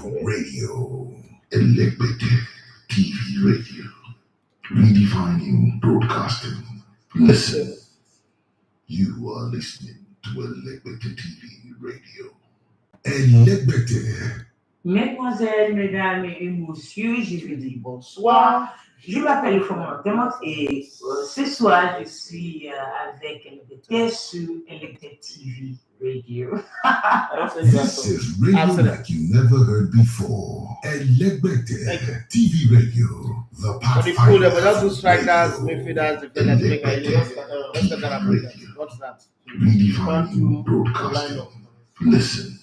Radio, Electric TV Radio, redefining broadcasting. Listen, you are listening to Electric TV Radio. Electric. Mesdemoiselles, mesdames et messieurs, je vous dis bonsoir. Je m'appelle Fomantemos et ce soir, je suis avec Electric sur Electric TV Radio. This is radio like you never heard before. Electric TV Radio, the pathfinder. But that's strikers, midfielders, defenders, what's that? Redefining broadcasting. Listen,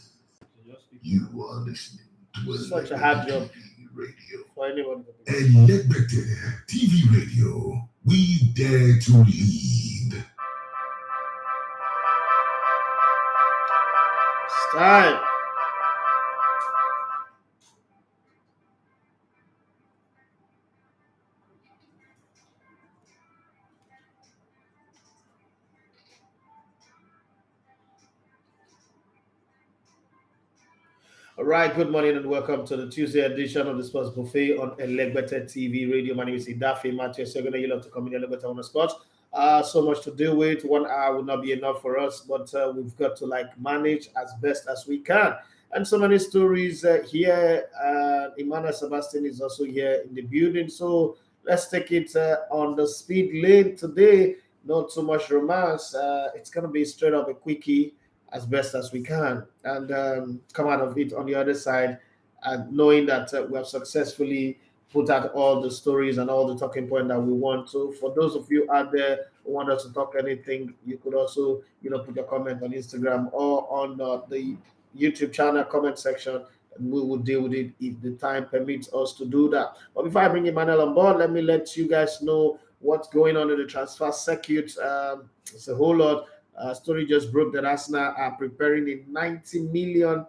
you are listening to such a hard job radio. For anyone. Electric TV Radio, we dare to lead. It's time. All right, good morning and welcome to the Tuesday edition of the Sports Buffet on Electric TV Radio. My name is Idafi Mateo. So you're going to love to come in Electric on the spot. So much to deal with. 1 hour will not be enough for us, but we've got to manage as best as we can. And so many stories here. Emmanuel Sebastian is also here in the building. So let's take it on the speed lane today. Not so much romance. It's going to be straight up a quickie as best as we can and come out of it on the other side and knowing that we have successfully put out all the stories and all the talking point that we want to. For those of you out there who want us to talk anything, you could also put your comment on Instagram or on the YouTube channel comment section, and we will deal with it if the time permits us to do that. But before I bring Emmanuel on board, let me let you guys know what's going on in the transfer circuit. It's a whole lot. Story just broke that Arsenal are preparing a £90 million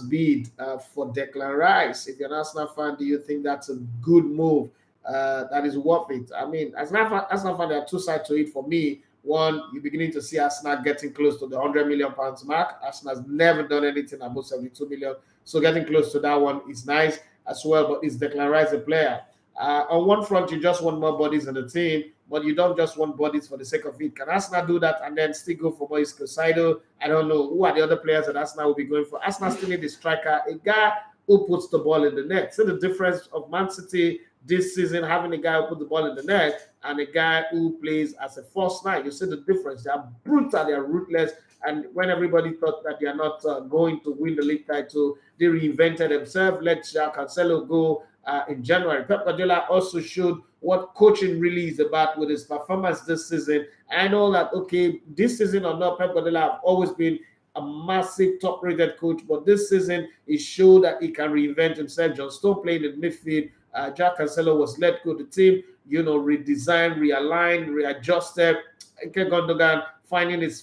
bid for Declan Rice. If you're an Arsenal fan, do you think that's a good move? That is worth it. I mean, as an Arsenal fan, there are two sides to it for me. One, you're beginning to see Arsenal getting close to the £100 million mark. Arsenal has never done anything above 72 million. So getting close to that one is nice as well. But is Declan Rice a player? On one front, you just want more bodies in the team, but you don't just want bodies for the sake of it. Can Arsenal do that and then still go for Moise Caicedo? I don't know. Who are the other players that Arsenal will be going for? Arsenal still need a striker, a guy who puts the ball in the net. See the difference of Man City this season, having a guy who put the ball in the net and a guy who plays as a false nine. You see the difference. They are brutal, they are ruthless. And when everybody thought that they are not going to win the league title, they reinvented themselves, let João Cancelo go in January. Pep Guardiola also showed what coaching really is about with his performance this season. I know that, okay, this season or not, Pep Guardiola have always been a massive top-rated coach, but this season he showed that he can reinvent himself. John Stones playing in midfield. João Cancelo was let go. The team, redesigned, realigned, readjusted. Ike Gundogan finding his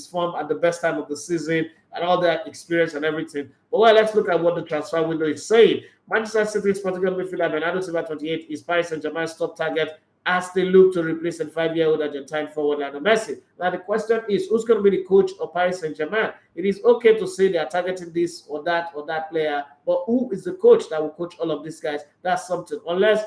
form at the best time of the season and all that experience and everything. But let's look at what the transfer window is saying. Manchester City's Portugal midfielder Bernardo Silva, 28, is Paris Saint-Germain's top target as they look to replace a 5-year-old Argentine forward Lionel Messi. Now the question is, who's going to be the coach of Paris Saint-Germain? It is okay to say they are targeting this or that player, but who is the coach that will coach all of these guys? That's something. Unless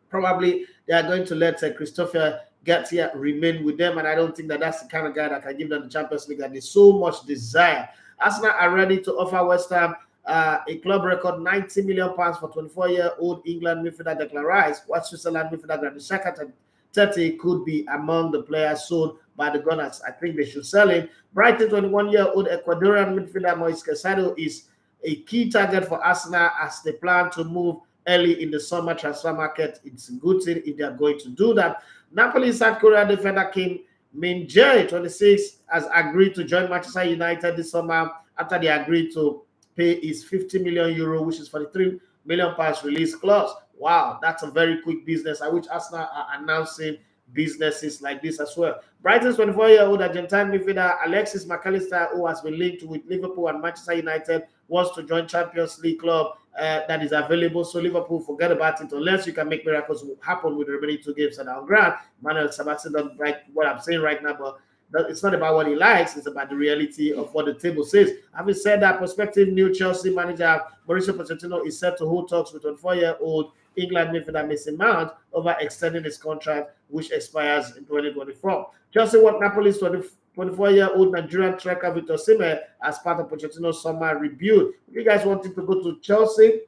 probably they are going to let Christopher Gattier remain with them, and I don't think that that's the kind of guy that can give them the Champions League, and there's so much desire. Arsenal are ready to offer West Ham a club record £90 million for 24-year-old England midfielder Declan Rice, while Switzerland midfielder Granit Xhaka 30 could be among the players sold by the Gunners. I think they should sell him. Brighton 21-year-old Ecuadorian midfielder Moise Caicedo is a key target for Arsenal as they plan to move early in the summer transfer market. It's a good thing if they are going to do that. Napoli South Korea defender Kim Min-jae, 26, has agreed to join Manchester United this summer after they agreed to pay his €50 million, which is £43 million release clause. Wow, that's a very quick business. I wish Arsenal are announcing businesses like this as well. Brighton's 24-year-old Argentine midfielder Alexis McAllister, who has been linked with Liverpool and Manchester United, wants to join Champions League club that is available. So Liverpool, forget about it unless you can make miracles happen with the remaining 2 games and on ground. Manuel Sebastian doesn't like what I'm saying right now, but It's not about what he likes, it's about the reality of what the table says. Having said that, prospective new Chelsea manager Mauricio Pochettino is set to hold talks with 24-year-old England midfielder Mason Mount over extending his contract, which expires in 2024. Chelsea want Napoli's 24-year-old Nigerian striker Victor Osimhen as part of Pochettino's summer rebuild. If you guys want him to go to Chelsea,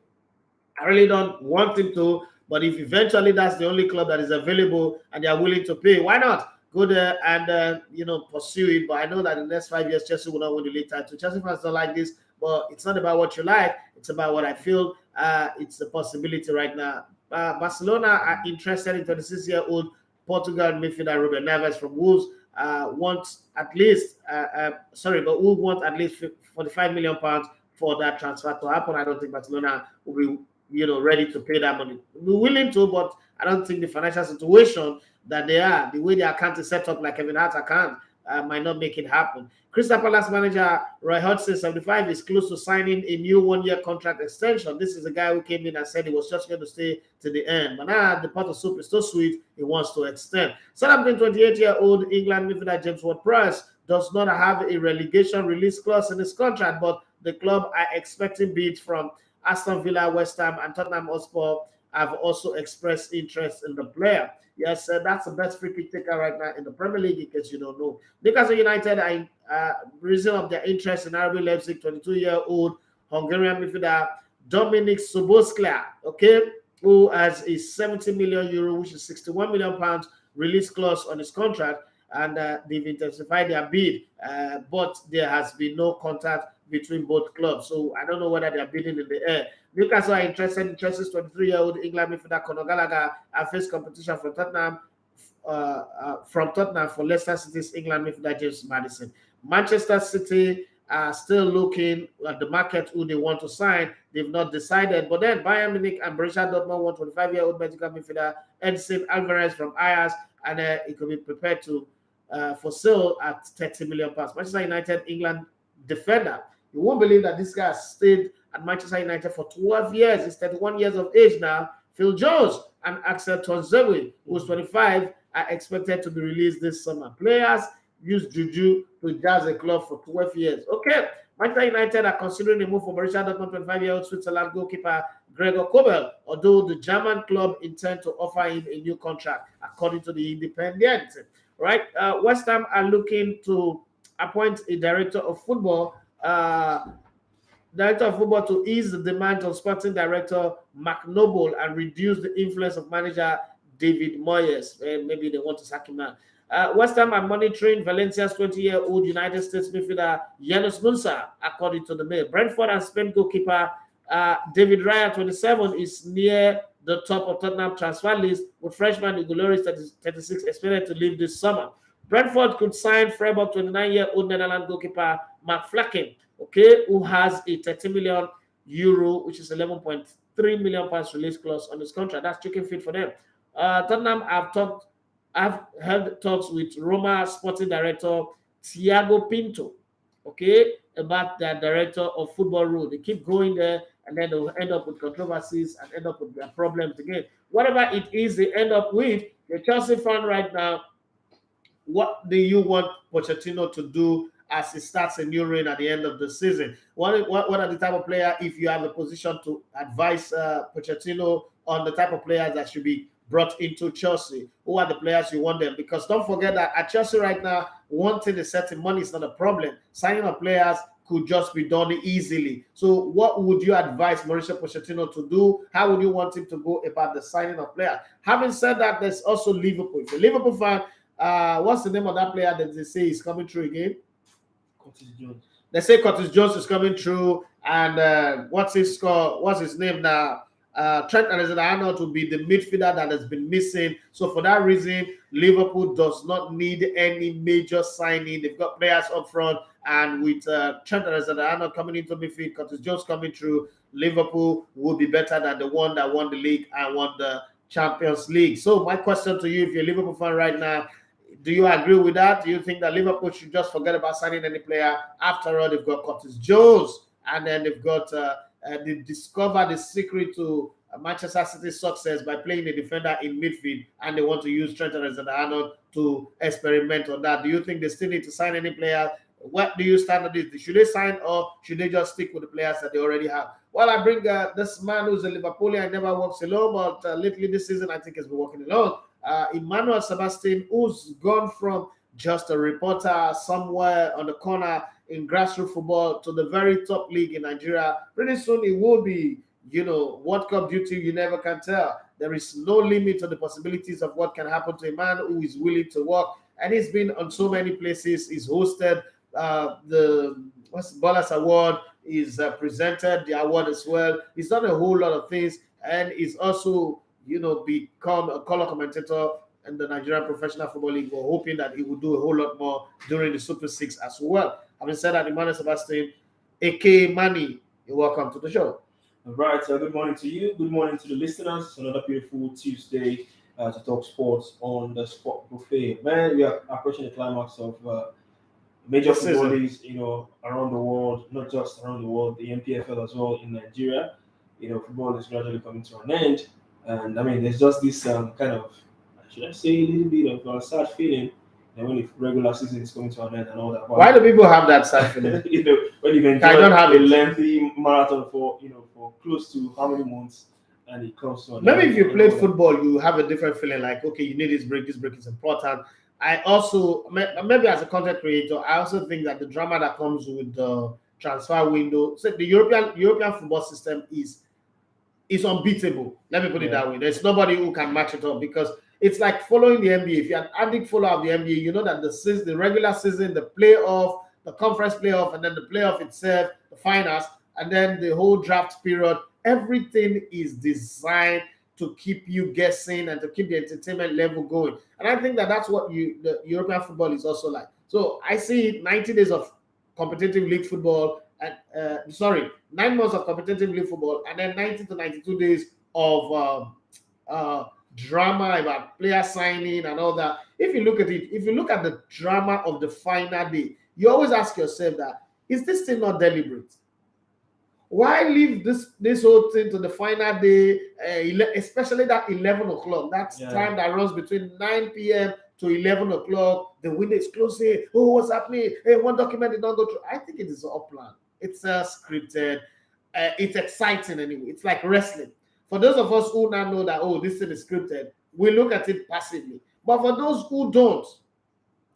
I really don't want him to, but if eventually that's the only club that is available and they are willing to pay, why not? Go there and pursue it. But I know that in the next 5 years, Chelsea will not win the league title. Chelsea fans don't like this, but it's not about what you like. It's about what I feel. It's a possibility right now. Barcelona are interested in 26-year-old Portugal midfielder Ruben Neves from Wolves. Want at least 45 million pounds for that transfer to happen. I don't think Barcelona will be ready to pay that money. We're willing to, but I don't think the financial situation that they are, the way their account is set up, like Kevin Hart's account, might not make it happen. Crystal Palace manager Roy Hodgson, 75, is close to signing a new one-year contract extension. This is a guy who came in and said he was just going to stay to the end. But now the pot of soup is so sweet, he wants to extend. Southampton 28-year-old England midfielder James Ward-Prowse does not have a relegation release clause in his contract, but the club are expecting bids from Aston Villa, West Ham, and Tottenham Hotspur have also expressed interest in the player. Yes, that's the best free kick taker right now in the Premier League, in case you don't know. Newcastle United are reason of their interest in RB Leipzig 22-year-old Hungarian midfielder Dominik Szoboszlai, who has a 70 million euro, which is 61 million pounds release clause on his contract, and they've intensified their bid, but there has been no contact between both clubs. So I don't know whether they are bidding in the air. Newcastle are interested in Chelsea's 23-year-old England midfielder Conor Gallagher and face competition from Tottenham for Leicester City's England midfielder James Maddison. Manchester City are still looking at the market who they want to sign. They've not decided. But then Bayern Munich and Borussia Dortmund want 25-year-old Mexican midfielder Edson Alvarez from Ajax, and it could be prepared to for sale at 30 million pounds. Manchester United England defender. You won't believe that this guy has stayed at Manchester United for 12 years. He's 31 years of age now. Phil Jones and Axel Tuanzebe, who's 25, are expected to be released this summer. Players use juju to jazz a club for 12 years. Okay, Manchester United are considering a move for Borussia Dortmund 25-year-old Switzerland goalkeeper Gregor Kobel, although the German club intend to offer him a new contract, according to the Independent. Right? West Ham are looking to appoint a director of football to ease the demand on sporting director Mark Noble and reduce the influence of manager David Moyes. Maybe they want to sack him now. West Ham are monitoring Valencia's 20-year-old United States midfielder Yunus Musa, according to the Mail. Brentford and Spain goalkeeper David Raya, 27, is near the top of Tottenham transfer list, with freshman Hugo Lloris, 36, expected to leave this summer. Brentford could sign Freiburg 29-year-old Netherlands goalkeeper Mark Flaken, who has a 30 million euro, which is 11.3 million pounds release clause on his contract. That's chicken feed for them. Tottenham have held talks with Roma sporting director Thiago Pinto, about their director of football role. They keep going there, and then they'll end up with controversies and end up with their problems again. Whatever it is they end up with, the Chelsea fan right now, what do you want Pochettino to do as he starts a new reign at the end of the season? What are the type of player, if you have a position to advise Pochettino on the type of players that should be brought into Chelsea? Who are the players you want them? Because don't forget that at Chelsea right now, one thing is certain, money is not a problem. Signing of players could just be done easily. So what would you advise Mauricio Pochettino to do? How would you want him to go about the signing of players? Having said that, there's also Liverpool. If you're a Liverpool fan, what's the name of that player that they say is coming through again? Curtis Jones. They say Curtis Jones is coming through, and what's his name now? Trent Alexander-Arnold will be the midfielder that has been missing. So for that reason, Liverpool does not need any major signing. They've got players up front, and with Trent Alexander-Arnold coming into midfield, Curtis Jones coming through, Liverpool will be better than the one that won the league and won the Champions League. So my question to you, if you're a Liverpool fan right now, do you agree with that? Do you think that Liverpool should just forget about signing any player? After all, they've got Curtis Jones, and then they've got they discovered the secret to Manchester City's success by playing a defender in midfield, and they want to use Trent Alexander-Arnold to experiment on that? Do you think they still need to sign any player? What do you stand on this? Should they sign or should they just stick with the players that they already have? Well, I bring this man who's a Liverpoolian and never works alone, but lately this season I think has been working alone. Emmanuel Sebastian, who's gone from just a reporter somewhere on the corner in grassroots football to the very top league in Nigeria. Pretty soon it will be, World Cup duty. You never can tell. There is no limit to the possibilities of what can happen to a man who is willing to work. And he's been on so many places. He's hosted the Ballers Award. He's presented the award as well. He's done a whole lot of things. And he's also, become a color commentator in the Nigerian Professional Football League. We're hoping that he will do a whole lot more during the Super 6 as well. Having said that, Emmanuel Sebastian, a.k.a. Manny, you're welcome to the show. All right, good morning to you. Good morning to the listeners. It's another beautiful Tuesday to talk sports on the Sport Buffet. Man, we are approaching the climax of major football leagues, around the world, not just around the world, the MPFL as well in Nigeria. Football is gradually coming to an end. And I mean, there's just this kind of, should I say, a little bit of a sad feeling when the regular season is coming to an end and all that. But why do people have that sad feeling? When you've enjoyed I don't have a lengthy marathon for close to how many months, and it comes to an end. Maybe if you played football, you have a different feeling. Like, okay, you need this break is important. I also, maybe as a content creator, I also think that the drama that comes with the transfer window, so the European football system is unbeatable. Let me put it that way. There's nobody who can match it up, because it's like following the NBA. If you're an addict follower of the NBA, you know that the regular season, the playoff, the conference playoff, and then the playoff itself, the finals, and then the whole draft period, everything is designed to keep you guessing and to keep the entertainment level going. And I think that that's what the European football is also like. So I see 90 days of competitive league football, and 9 months of competitive league football, and then 90 to 92 days of drama about player signing and all that. If you look at the drama of the final day, you always ask yourself that, is this thing not deliberate? Why leave this whole thing to the final day, especially that 11 o'clock, that time that runs between 9 p.m. to 11 o'clock, the window is closing, oh, what's happening? Hey, one document did not go through. I think it is all planned. It's scripted. It's exciting anyway. It's like wrestling. For those of us who now know that, oh, this thing is scripted, we look at it passively. But for those who don't,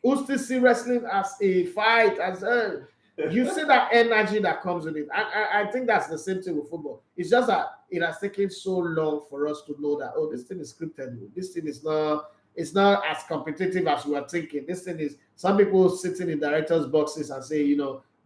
who still see wrestling as a fight, you see that energy that comes with it. I think that's the same thing with football. It's just that it has taken so long for us to know that, oh, this thing is scripted. This thing is not as competitive as we are thinking. This thing is, some people sitting in directors' boxes and say,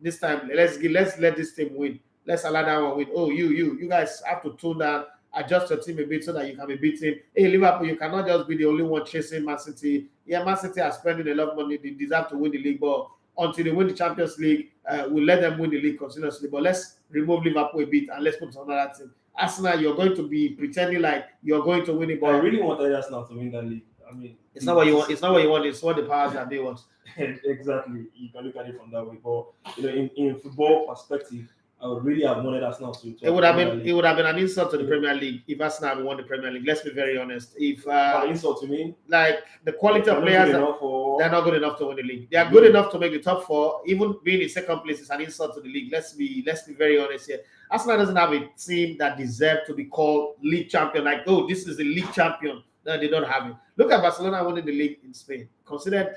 this time, let's let this team win. Let's allow that one win. Oh, you guys have to tune down, adjust your team a bit so that you can be beaten. Hey, Liverpool, you cannot just be the only one chasing Man City. Yeah, Man City are spending a lot of money. They deserve to win the league, but until they win the Champions League, we'll let them win the league continuously. But let's remove Liverpool a bit and let's put another team. Arsenal, you're going to be pretending like you're going to win it. But I really wanted Arsenal to win that league. I mean, it's not what you want. It's not what you want. It's what the powers that they want. Exactly. You can look at it from that way. But in football perspective, I would really have wanted Arsenal to. It would have been an insult to the Premier League if Arsenal had won the Premier League. Let's be very honest. If an insult to me, like the quality of players, they're not good enough to win the league. They are good enough to make the top 4. Even being in second place is an insult to the league. Let's be very honest here. Arsenal doesn't have a team that deserves to be called league champion. Like, oh, this is the league champion. No, they don't have it. Look at Barcelona winning the league in Spain. Considered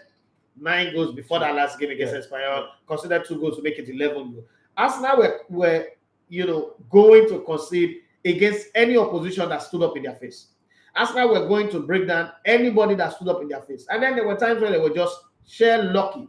9 goals before that last game against Espanyol. Considered 2 goals to make it 11 goals. Arsenal were going to concede against any opposition that stood up in their face. Arsenal were going to break down anybody that stood up in their face. And then there were times where they were just sheer lucky.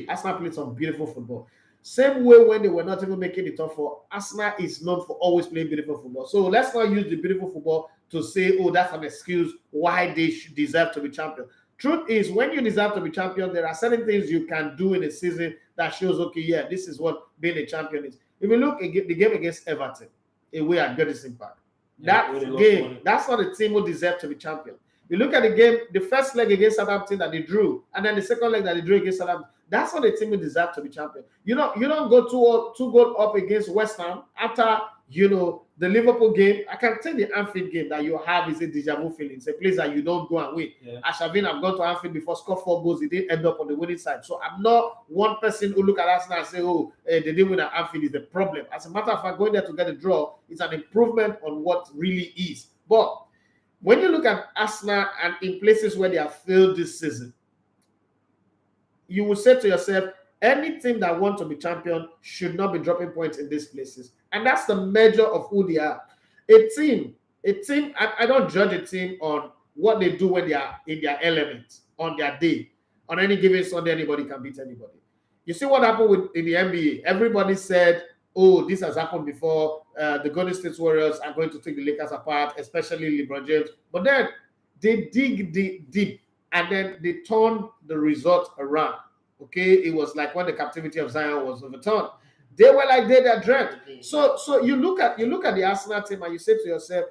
Arsenal played some beautiful football. Same way when they were not even making the top 4, Arsenal is known for always playing beautiful football. So let's not use the beautiful football to say, oh, that's an excuse why they deserve to be champion. Truth is, when you deserve to be champion, there are certain things you can do in a season that shows, okay, yeah, this is what being a champion is. If you look at the game against Everton, away at Goodison Park, that game, that's not a team who deserve to be champion. You look at the game, the first leg against Southampton that they drew, and then the second leg that they drew against Southampton, that's not a team who deserve to be champion. You don't go two goal up against West Ham after You know, the Liverpool game, I can tell the Anfield game that you have is a deja vu feeling. It's a place that you don't go and win. Yeah. Ashavin, I've gone to Anfield before, scored 4 goals, he didn't end up on the winning side. So I'm not one person who look at Arsenal and say, oh, they didn't win at Anfield is the problem. As a matter of fact, going there to get a draw is an improvement on what really is. But when you look at Arsenal and in places where they have failed this season, you will say to yourself, any team that wants to be champion should not be dropping points in these places. And that's the measure of who they are. A team, I don't judge a team on what they do when they are in their element, on their day. On any given Sunday, anybody can beat anybody. You see what happened in the NBA? Everybody said, oh, this has happened before. The Golden State Warriors are going to take the Lakers apart, especially LeBron James. But then they dig deep, and then they turn the result around. Okay, it was like when the captivity of Zion was overturned. They were like they dreamt. So you look at the Arsenal team and you say to yourself,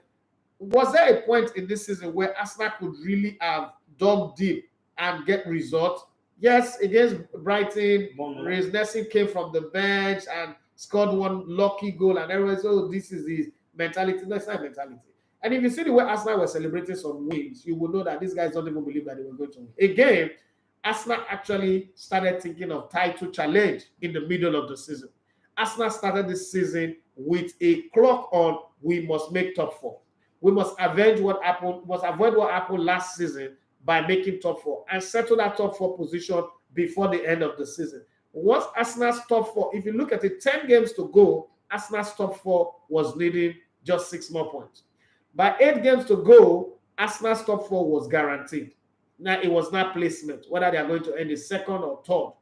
was there a point in this season where Arsenal could really have dug deep and get results? Yes, against Brighton, Reece Nelson came from the bench and scored one lucky goal, and everyone said, oh, this is the mentality. No, it's not mentality. And if you see the way Arsenal were celebrating some wins, you will know that these guys don't even believe that they were going to win. Again, Arsenal actually started thinking of title challenge in the middle of the season. Arsenal started this season with a clock on, we must make top 4. We must avoid what happened last season by making top 4 and settle that top 4 position before the end of the season. Once Arsenal's top 4, if you look at it, 10 games to go, Arsenal's top 4 was needing just 6 more points. By 8 games to go, Arsenal's top 4 was guaranteed. Now, it was not placement, whether they are going to end in 2nd or 3rd.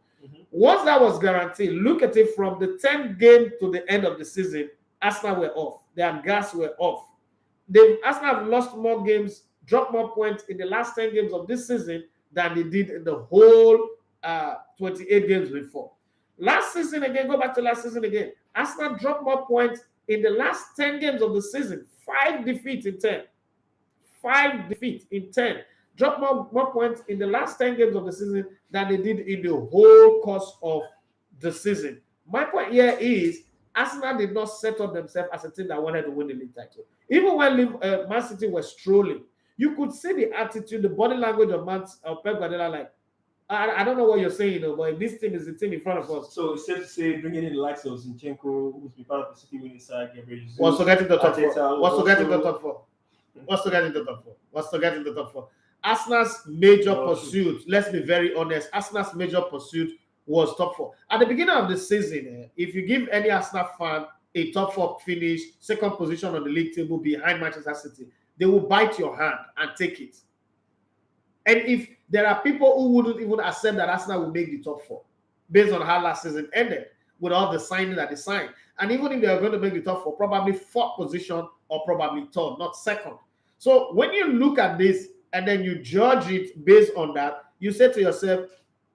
Once that was guaranteed, look at it from the 10th game to the end of the season, Arsenal were off. Their gas were off. Arsenal have lost more games, dropped more points in the last 10 games of this season than they did in the whole 28 games before. Last season again, go back to last season again, Arsenal dropped more points in the last 10 games of the season. 5 defeats in 10. 5 defeats in 10. Dropped more points in the last 10 games of the season than they did in the whole course of the season. My point here is Arsenal did not set up themselves as a team that wanted to win the league title. Even when Man City was strolling, you could see the attitude, the body language of Pep Guardiola, like, I don't know what you're saying, but this team is the team in front of us. So it's safe to say bringing in the likes of Zinchenko, who's been part of the City winning side, wants to get into the top 4. Wants to get into the top 4. Wants to get into the top 4. Wants to get into the top 4. Arsenal's major pursuit, let's be very honest, Arsenal's major pursuit was top 4. At the beginning of the season, if you give any Arsenal fan a top 4 finish, 2nd position on the league table behind Manchester City, they will bite your hand and take it. And if there are people who wouldn't even accept that Arsenal will make the top 4, based on how last season ended, with all the signing that they signed. And even if they are going to make the top 4, probably 4th position or probably 3rd, not 2nd. So when you look at this, and then you judge it based on that, you say to yourself,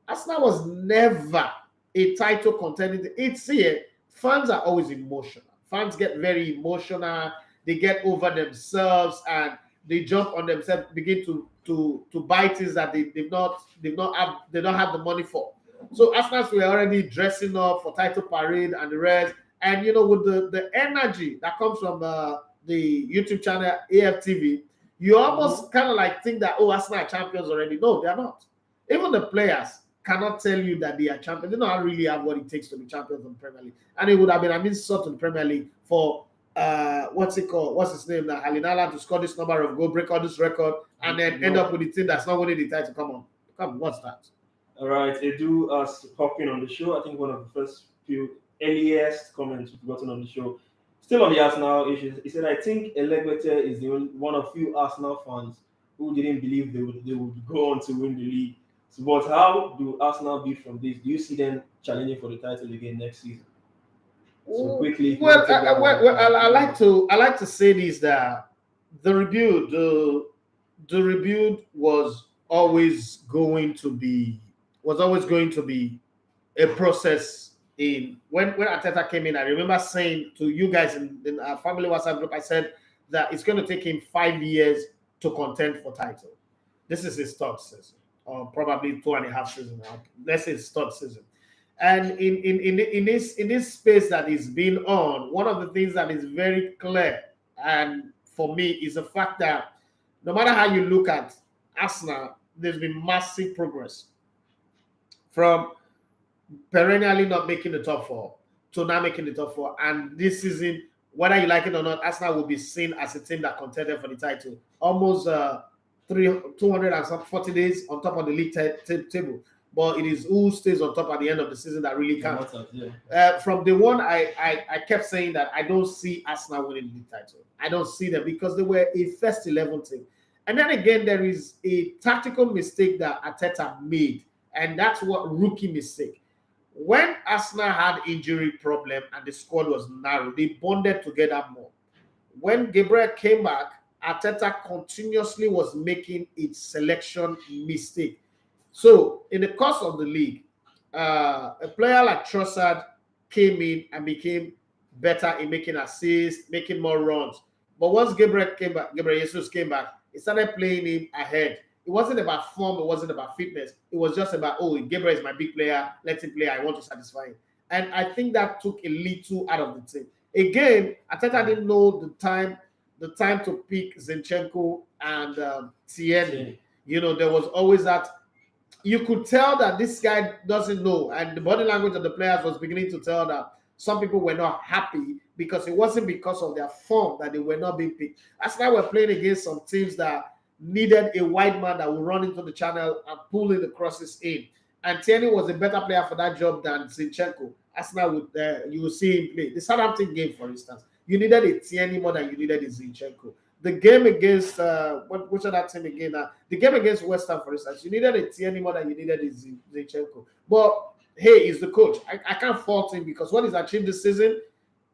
Arsenal was never a title contending. It's here. Fans are always emotional. Fans get very emotional. They get over themselves and they jump on themselves, begin to buy things that they don't have the money for. So Arsenal were already dressing up for title parade and the rest. And with the energy that comes from the YouTube channel AFTV, you almost kind of like think that, oh, Arsenal are champions already. No, they are not. Even the players cannot tell you that they are champions. They don't really have what it takes to be champions in the Premier League. And it would have been an insult to the Premier League for, what's his name now? Halinala to score this number of goals, break all this record, and then end up with a team that's not winning the title. Come on, what's that? All right, Edu has popping on the show. I think one of the first few earliest comments we've gotten on the show. Still on the Arsenal issues, he said, I think Elegbete is one of few Arsenal fans who didn't believe they would go on to win the league. So, but how do Arsenal build from this? Do you see them challenging for the title again next season? So quickly. Well, I like to say this, that the rebuild was always going to be a process. When Arteta came in, I remember saying to you guys in our family WhatsApp group, I said that it's going to take him 5 years to contend for title. This is his 3rd season, or probably 2.5 seasons. Let's say his 3rd season. And in this space that is being on, one of the things that is very clear and for me is the fact that no matter how you look at Arsenal, there's been massive progress from perennially not making the top four to now making the top four. And this season, whether you like it or not, Arsenal will be seen as a team that contended for the title. Almost 240 days on top of the league table. But it is who stays on top at the end of the season that really counts. From the one, I kept saying that I don't see Arsenal winning the league title. I don't see them because they were a first 11 team. And then again, there is a tactical mistake that Arteta made. And that's what rookie mistake. When Arsenal had injury problem and the squad was narrow, they bonded together more. When Gabriel came back, Arteta continuously was making its selection mistake. So in the course of the league, a player like Trossard came in and became better in making assists, making more runs. But once Gabriel Jesus came back, he started playing him ahead. It wasn't about form, it wasn't about fitness. It was just about, oh, Gabriel is my big player, let him play, I want to satisfy him. And I think that took a little out of the team. Again, Arteta didn't know the time to pick Zinchenko and Tierney. You know, there was always that. You could tell that this guy doesn't know, and the body language of the players was beginning to tell that some people were not happy because it wasn't because of their form that they were not being picked. That's why we're playing against some teams that needed a wide man that would run into the channel and pull in the crosses in. And Tierney was a better player for that job than Zinchenko. Arsenal would you will see him play. The Southampton game, for instance, you needed a Tierney more than you needed a Zinchenko. The game against which other team again? The game against West Ham, for instance, you needed a Tierney more than you needed a Zinchenko. But hey, he's the coach. I can't fault him because what he's achieved this season.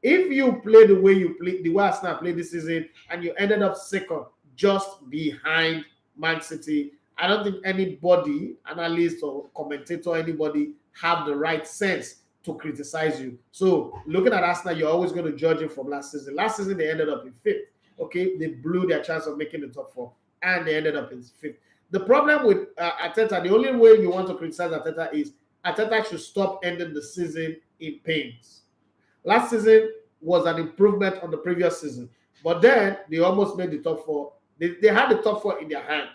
If you play the way you play, the way Arsenal played this season, and you ended up second, just behind Man City, I don't think anybody, analyst or commentator, anybody have the right sense to criticize you. So looking at Arsenal, you're always going to judge him from last season. Last season, they ended up in 5th. Okay, they blew their chance of making the top 4, and they ended up in 5th. The problem with Arteta, the only way you want to criticize Arteta is Arteta should stop ending the season in pains. Last season was an improvement on the previous season, but then they almost made the top 4. They had the top 4 in their hand,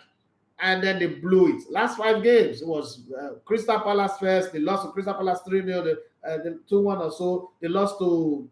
and then they blew it. Last 5 games, it was Crystal Palace first. They lost to Crystal Palace 3-0, the 2-1 or so. They lost to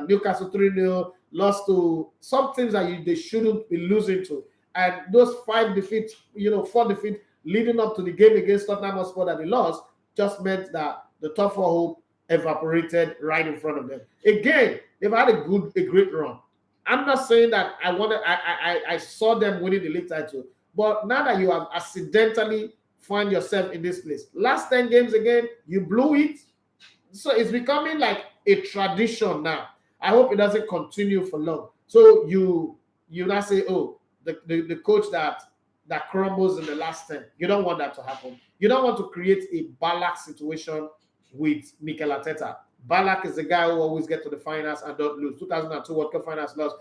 Newcastle 3-0. Lost to some teams that they shouldn't be losing to. And those 5 defeats, 4 defeats leading up to the game against Tottenham Hotspur that they lost just meant that the top 4 hope evaporated right in front of them. Again, they've had a great run. I'm not saying that I saw them winning the league title, but now that you have accidentally find yourself in this place, last 10 games again, you blew it. So it's becoming like a tradition now. I hope it doesn't continue for long. So you now say, oh, the coach that crumbles in the last 10. You don't want that to happen. You don't want to create a Ballack situation with Mikel Arteta. Ballack is the guy who always gets to the finals and don't lose. 2002 World Cup finals lost.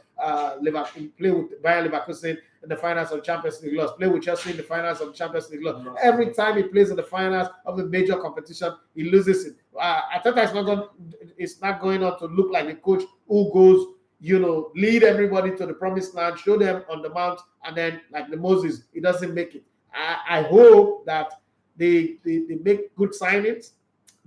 Liverpool play with Bayern Leverkusen in the finals of Champions League lost. Play with Chelsea in the finals of Champions League lost. Every time he plays in the finals of the major competition, he loses it. Arteta is not going on to look like the coach who goes, lead everybody to the promised land, show them on the mount, and then like the Moses, he doesn't make it. I hope that they make good signings.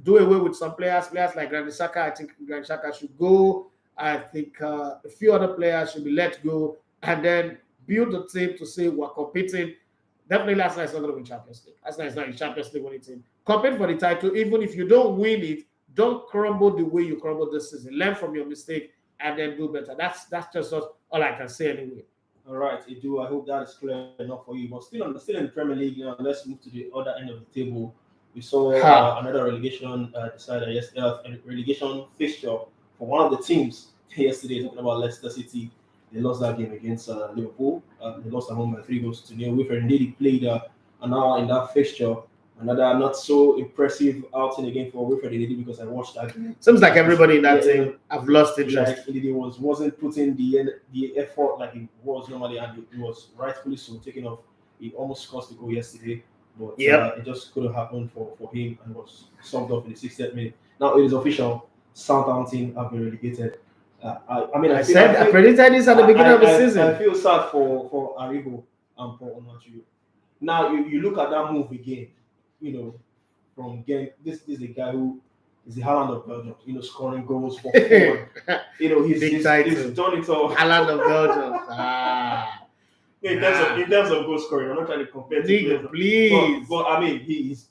Do away with some players like Granit Xhaka. I think Granit Xhaka should go. I think a few other players should be let go, and then build the team to say we're competing. Definitely, Arsenal is not going to win Champions League. Arsenal is not a Champions League winning team. Compete for the title. Even if you don't win it, don't crumble the way you crumbled this season. Learn from your mistake and then do better. That's just all I can say anyway. All right, Edu. I hope that is clear enough for you. But still in the Premier League, let's move to the other end of the table. We saw another relegation decided yesterday, a relegation fixture for one of the teams yesterday, talking about Leicester City. They lost that game against Liverpool. They lost at home by 3-0. Wilfred Ndidi played an hour in that fixture. Another not so impressive outing again for Wilfred Ndidi because I watched that game. Seems like everybody in that team have lost interest. Like Ndidi wasn't putting the effort like he was normally, and he was rightfully so taken off. He almost scored the goal yesterday. but it just couldn't happen for him and was subbed off in the 60th minute. Now it is official. Southampton have been relegated. I predicted this at the beginning of the season. I feel sad for Aribo and for Onachu. Now you look at that move again, from Genk. This is a guy who is the Haaland of Belgium, scoring goals for fun. He's done it all. Haaland of Belgium. In terms of goal scoring, I'm not trying to compare. Please. But I mean, he's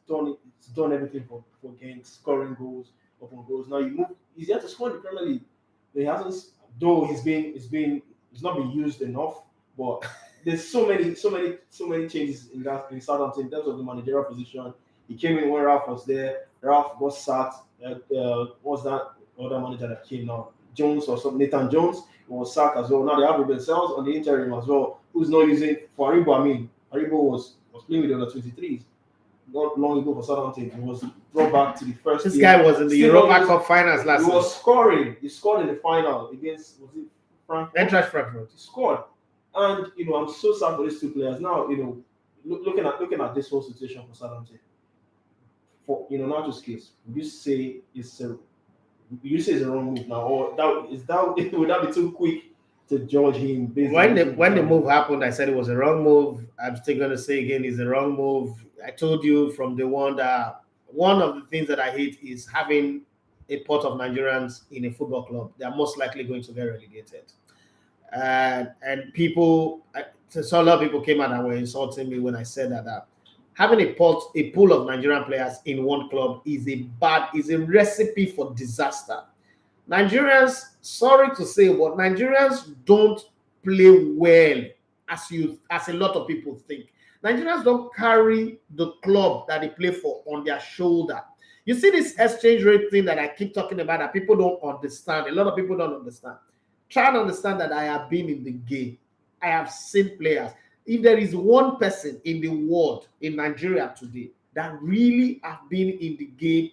done it. He's done everything for Genk, scoring goals upon goals. Now he's yet to score in the Premier League. He hasn't, though he's not been used enough. But there's so many changes in Southampton in terms of the managerial position. He came in when Ralph was there. Ralph got sacked. What's that other manager that came now? Jones or something. Nathan Jones was sacked as well. Now they have themselves on the interim as well, who's not using for Aribo. I mean, Aribo was playing with the under 23s not long ago for Southampton. He was brought back to the first. This guy was in the Europa Cup finals last year. He was scoring. He scored in the final against Frankfurt. Frankfurt. He scored, and I'm so sad for these two players. Now looking at this whole situation for Southampton. For Nacho's case, would you say it's a wrong move now, or would that be too quick to judge him? When the move happened, I said it was a wrong move. I'm still going to say again, it's a wrong move. I told you from the one that one of the things that I hate is having a pot of Nigerians in a football club. They are most likely going to get relegated. And people, so a lot of people came out and were insulting me when I said that. Having a pool of Nigerian players in one club is a recipe for disaster. Nigerians, sorry to say, but Nigerians don't play well as a lot of people think. Nigerians don't carry the club that they play for on their shoulder. You see this exchange rate thing that I keep talking about that people don't understand. A lot of people don't understand. Try and understand that I have been in the game. I have seen players. If there is one person in the world, in Nigeria today, that really have been in the game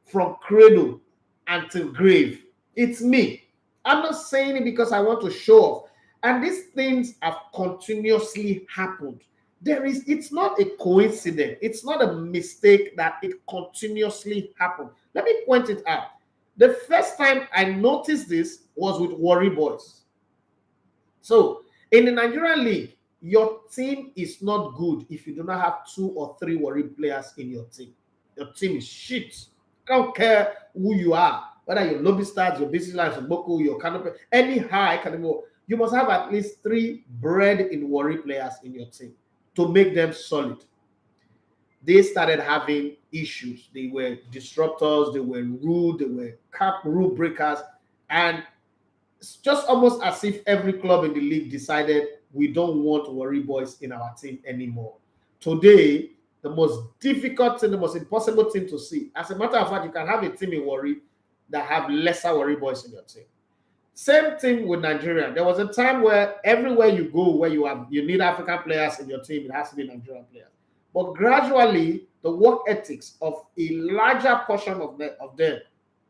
from cradle until grave, it's me. I'm not saying it because I want to show off. And these things have continuously happened. It's not a coincidence. It's not a mistake that it continuously happened. Let me point it out. The first time I noticed this was with Warri Boys. So, in the Nigerian league, your team is not good if you do not have 2 or 3 Warri players in your team. Your team is shit. I don't care who you are, whether you're Lobby Stars, your Busy Lines, your Boko, your Canopy, any high Canopy, you must have at least 3 bred in Warri players in your team to make them solid. They started having issues. They were disruptors, they were rude, they were rule breakers, and it's just almost as if every club in the league decided we don't want Warri Boys in our team anymore. Today, the most difficult thing, the most impossible thing to see. As a matter of fact, you can have a team in Warri that have lesser Warri Boys in your team. Same thing with Nigeria. There was a time where everywhere you go, where you need African players in your team, it has to be Nigerian players. But gradually, the work ethics of a larger portion of them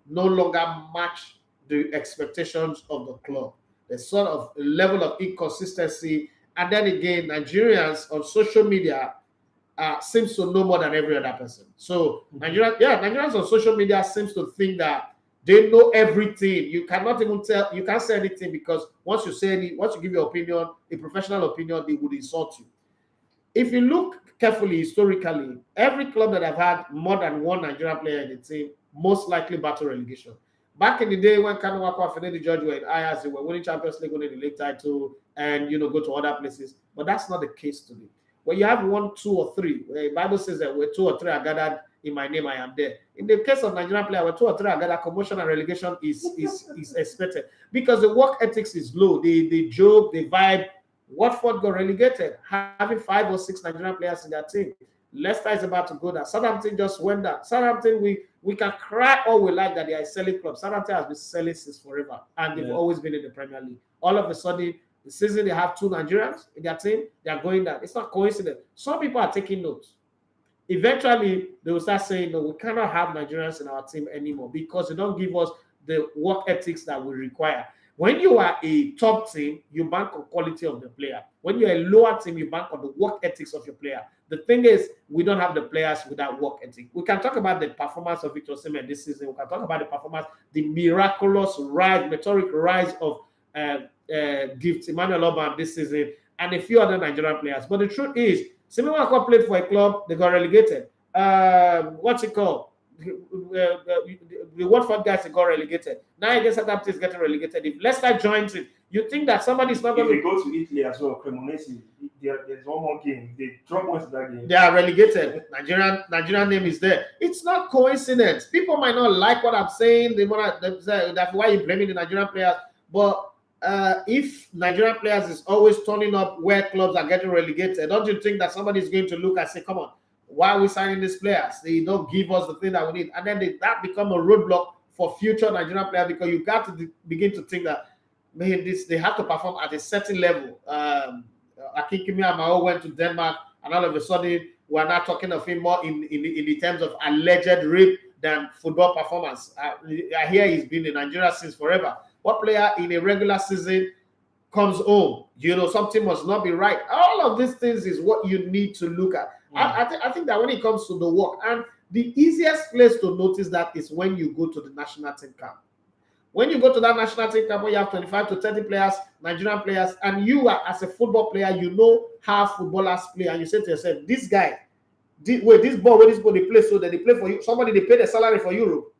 no longer match the expectations of the club. There's sort of a level of inconsistency. And then again, Nigerians on social media seems to know more than every other person. So Nigerians on social media seems to think that they know everything. You cannot even you can't say anything because once you give your opinion, a professional opinion, they would insult you. If you look carefully, historically, every club that have had more than one Nigerian player in the team most likely battle relegation. Back in the day when Kanu Wako and the Judge were in Ayers, they were winning Champions League, winning the league title, and go to other places. But that's not the case today. When you have 1, 2, or 3, the Bible says that where 2 or 3 are gathered in my name, I am there. In the case of Nigerian player, where 2 or 3 are gathered, commotion and relegation is expected because the work ethics is low. They joke, they vibe. Watford got relegated, having 5 or 6 Nigerian players in their team. Leicester is about to go down. Southampton just went down. Southampton, we can cry all we like that they are a selling club. Southampton has been selling since forever, and they've always been in the Premier League. All of a sudden, the season they have 2 Nigerians in their team, they are going down. It's not coincidence. Some people are taking notes. Eventually, they will start saying, no, we cannot have Nigerians in our team anymore because they don't give us the work ethics that we require. When you are a top team, you bank on quality of the player. When you're a lower team, you bank on the work ethics of your player. the thing is, we don't have the players with that work ethic. We can talk about the performance of Victor Osimhen this season. We can talk about the performance, the miraculous rise, meteoric rise of Gift Emmanuel Oban this season, and a few other Nigerian players. But the truth is, Simiwako played for a club, they got relegated. What's it called? The Watford guys got relegated. Now against Southampton is getting relegated. If Leicester joins it, you think that somebody's not going to go to Italy as well? Cremonese, there's one more game. They drop points in that game. They are relegated. Nigerian name is there. It's not coincidence. People might not like what I'm saying. That's why you're blaming the Nigerian players. But if Nigerian players is always turning up where clubs are getting relegated, don't you think that somebody is going to look and say, "Come on, why are we signing these players? They don't give us the thing that we need," and then that become a roadblock for future Nigerian players, because you got to begin to think that they have to perform at a certain level. Akinkimi Amao went to Denmark, and all of a sudden we're not talking of him more in the terms of alleged rape than football performance. I hear he's been in Nigeria since forever. What player in a regular season comes home? Something must not be right. All of these things is what you need to look at. I think that when it comes to the work, and the easiest place to notice that is when you go to the national team camp. When you go to that national team camp, where you have 25 to 30 players, Nigerian players, and you are, as a football player, you know how footballers play, and you say to yourself, this guy, this ball, they play so that they play for you. Somebody, they pay the salary for Europe.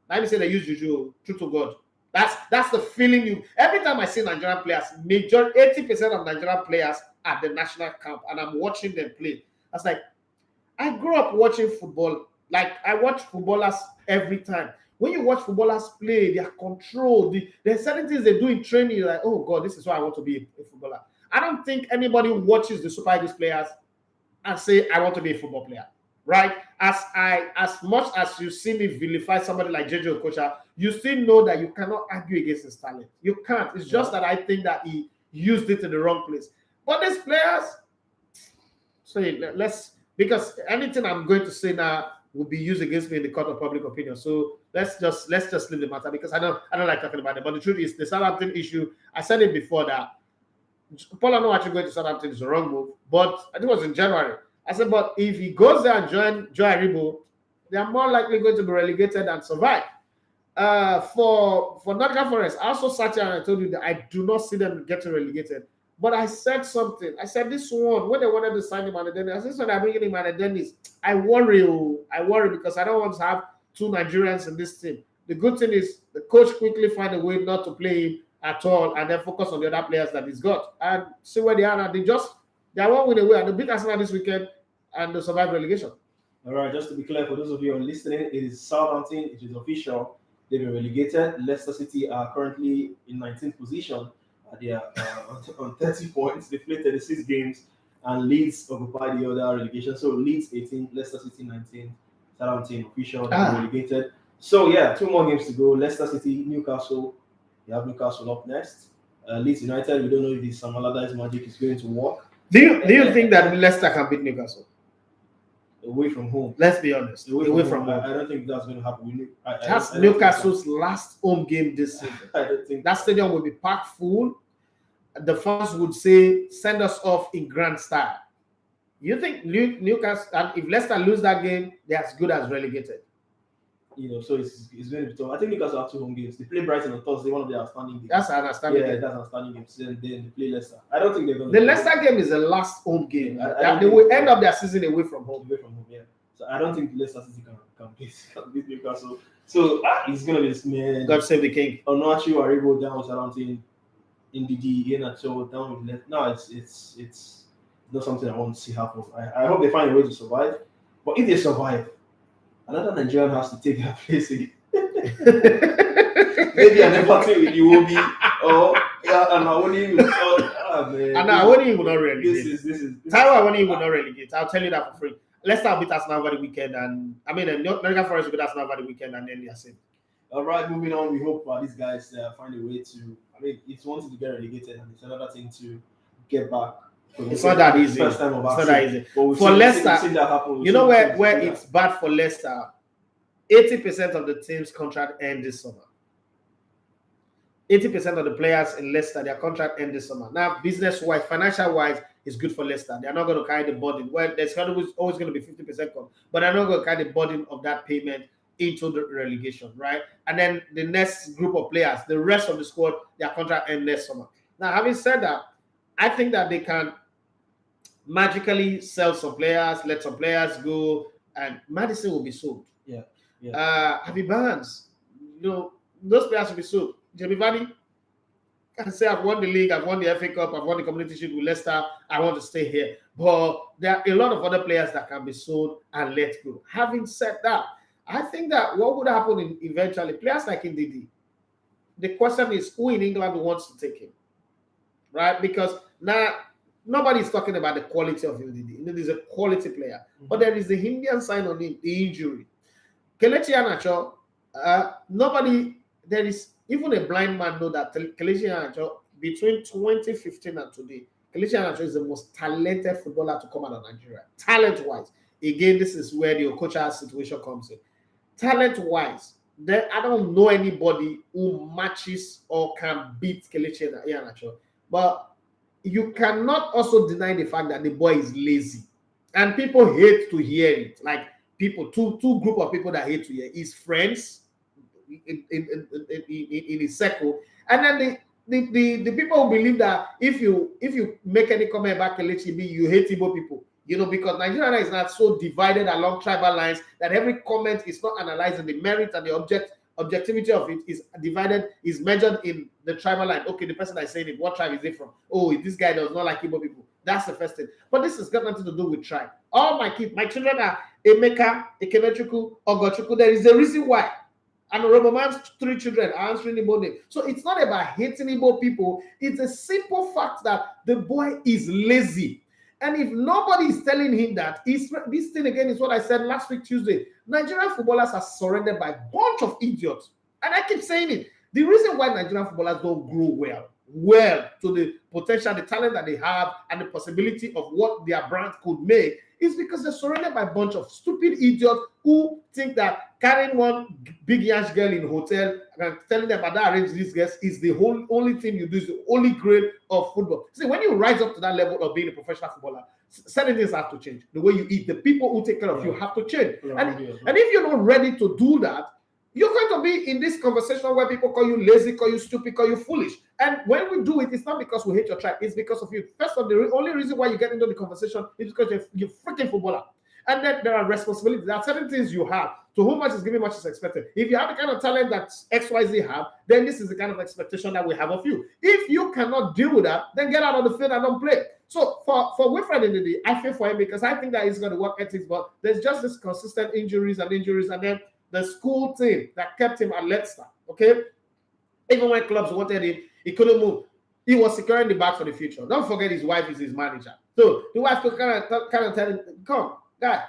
Let me say they use Juju, true to God. That's the feeling you. Every time I see Nigerian players, 80% of Nigerian players at the national camp, and I'm watching them play. That's like, I grew up watching football. Like, I watch footballers every time. When you watch footballers play, they are controlled. There's certain things they do in training. You're like, oh God, this is why I want to be a footballer. I don't think anybody watches the Super Eagles players and say, I want to be a football player, right? As much as you see me vilify somebody like JJ Okocha, you still know that you cannot argue against his talent. You can't. It's just that I think that he used it in the wrong place. But these players, because anything I'm going to say now will be used against me in the court of public opinion. So let's just leave the matter, because I don't like talking about it. But the truth is, the Southampton issue, I said it before that Paul, I know actually going to Southampton is a wrong move, but I think it was in January. I said, but if he goes there and join Aribo, they are more likely going to be relegated and survive. For Nottingham Forest, I also sat here and I told you that I do not see them getting relegated. But I said something. I said this one, when they wanted to sign him and then I said, so they're bringing him and Deniz. I worry because I don't want to have two Nigerians in this team. The good thing is the coach quickly find a way not to play him at all and then focus on the other players that he's got. And see where they are now. They are one win away and they beat Arsenal this weekend and they survive relegation. All right, just to be clear, for those of you who are listening, it is Southampton, it is official. They've been relegated. Leicester City are currently in 19th position. They are on 30 points. They played 36 games, and Leeds occupy the other relegation. So Leeds 18, Leicester City 19, Southampton official, relegated. So yeah, 2 more games to go. Leicester City, Newcastle. You have Newcastle up next. Leeds United, we don't know if this Sam Allardyce magic is going to work. Do you think that Leicester can beat Newcastle? Away from home. Let's be honest. Away from home. I don't think that's going to happen. That's Newcastle's last home game this season. I don't think that stadium will be packed full. The fans would say, send us off in grand style. You think Newcastle, and if Leicester lose that game, they're as good as relegated? So it's going to be tough. I think Newcastle have 2 home games. They play Brighton on Thursday, one of their outstanding games. That's an outstanding game. That's an outstanding game. Then they play Leicester. I don't think they're going to. The Leicester game is the last home game. They will end up their season away from home. Yeah. So I don't think Leicester City can beat Newcastle. So it's going to be this man. God save the king. Onuachu Aribo down with Southampton. In the Iheanacho down with left. No, it's not something I want to see happen. I hope they find a way to survive. But if they survive, another Nigerian has to take their place again. Maybe an Everton with Iwobi or and Awoni will not relegate. This is Taiwo Awoni will not relegate. I'll tell you that for free. Leicester beat Arsenal over the weekend, and Nottingham Forest beat Arsenal over the weekend, and then they are safe. All right, moving on. We hope these guys find a way to. It's one thing to get relegated, and it's another thing to get back. It's not that easy. It's not that easy. For Leicester, you know where it's bad for Leicester. 80% of the team's contract end this summer. 80% of the players in Leicester, their contract end this summer. Now, business-wise, financial-wise, is good for Leicester. They're not going to carry the burden. Well, there's always going to be 50% come, but they're not going to carry the burden of that payment into the relegation, right? And then the next group of players, the rest of the squad, their contract ends next summer. Now, having said that, I think that they can magically sell some players, let some players go, and Maddison will be sold. Harvey Barnes, those players will be sold. Jamie Vardy can say, I've won the league, I've won the FA Cup, I've won the Community Shield with Leicester, I want to stay here. But there are a lot of other players that can be sold and let go. Having said that, I think that what would happen eventually, players like Ndidi, the question is who in England wants to take him, right? Because now nobody is talking about the quality of Ndidi. Ndidi is a quality player, but there is the Indian sign on him, the injury. Kelechi Iheanacho, there is even a blind man know that Kelechi Iheanacho, between 2015 and today, Kelechi Iheanacho is the most talented footballer to come out of Nigeria, talent-wise. Again, this is where the Okocha situation comes in. Talent-wise, I don't know anybody who matches or can beat Kelechi Iheanacho. But you cannot also deny the fact that the boy is lazy. And people hate to hear it. Like two group of people that hate to hear his friends in his circle. And then the people who believe that if you make any comment about Kelechi, you hate Igbo people. Because Nigeria is not so divided along tribal lines that every comment is not analyzing the merit and the objectivity of it is divided, is measured in the tribal line. Okay, the person that is saying it, what tribe is it from? Oh, this guy does not like Igbo people. That's the first thing. But this has got nothing to do with tribe. All my children are Emeka, Ekemechukwu, Ogochukwu. There is a reason why. And Honorable Man's 3 children are answering Igbo name. So it's not about hating Igbo people. It's a simple fact that the boy is lazy. And if nobody is telling him that, this thing again is what I said last week, Tuesday. Nigerian footballers are surrounded by a bunch of idiots. And I keep saying it. The reason why Nigerian footballers don't grow well to the potential, the talent that they have, and the possibility of what their brand could make is because they're surrounded by a bunch of stupid idiots who think that carrying one big yash girl in hotel and telling them about that arrange these guests is the only thing you do, is the only grade of football. See, when you rise up to that level of being a professional footballer, certain things have to change. The way you eat, the people who take care of you have to change. And if you're not ready to do that, you're going to be in this conversation where people call you lazy, call you stupid, call you foolish. And when we do it, it's not because we hate your tribe. It's because of you. First of all, the only reason why you get into the conversation is because you're freaking footballer. And then there are responsibilities. There are certain things you have. To whom much is given, much is expected. If you have the kind of talent that XYZ have, then this is the kind of expectation that we have of you. If you cannot deal with that, then get out of the field and don't play. So for Wilfred Ndidi, I feel for him because I think that he's going to work ethics, but there's just this consistent injuries, and then the school team that kept him at Leicester, okay? Even when clubs wanted him, he couldn't move. He was securing the bag for the future. Don't forget his wife is his manager. So the wife could kind of tell him, come, guy,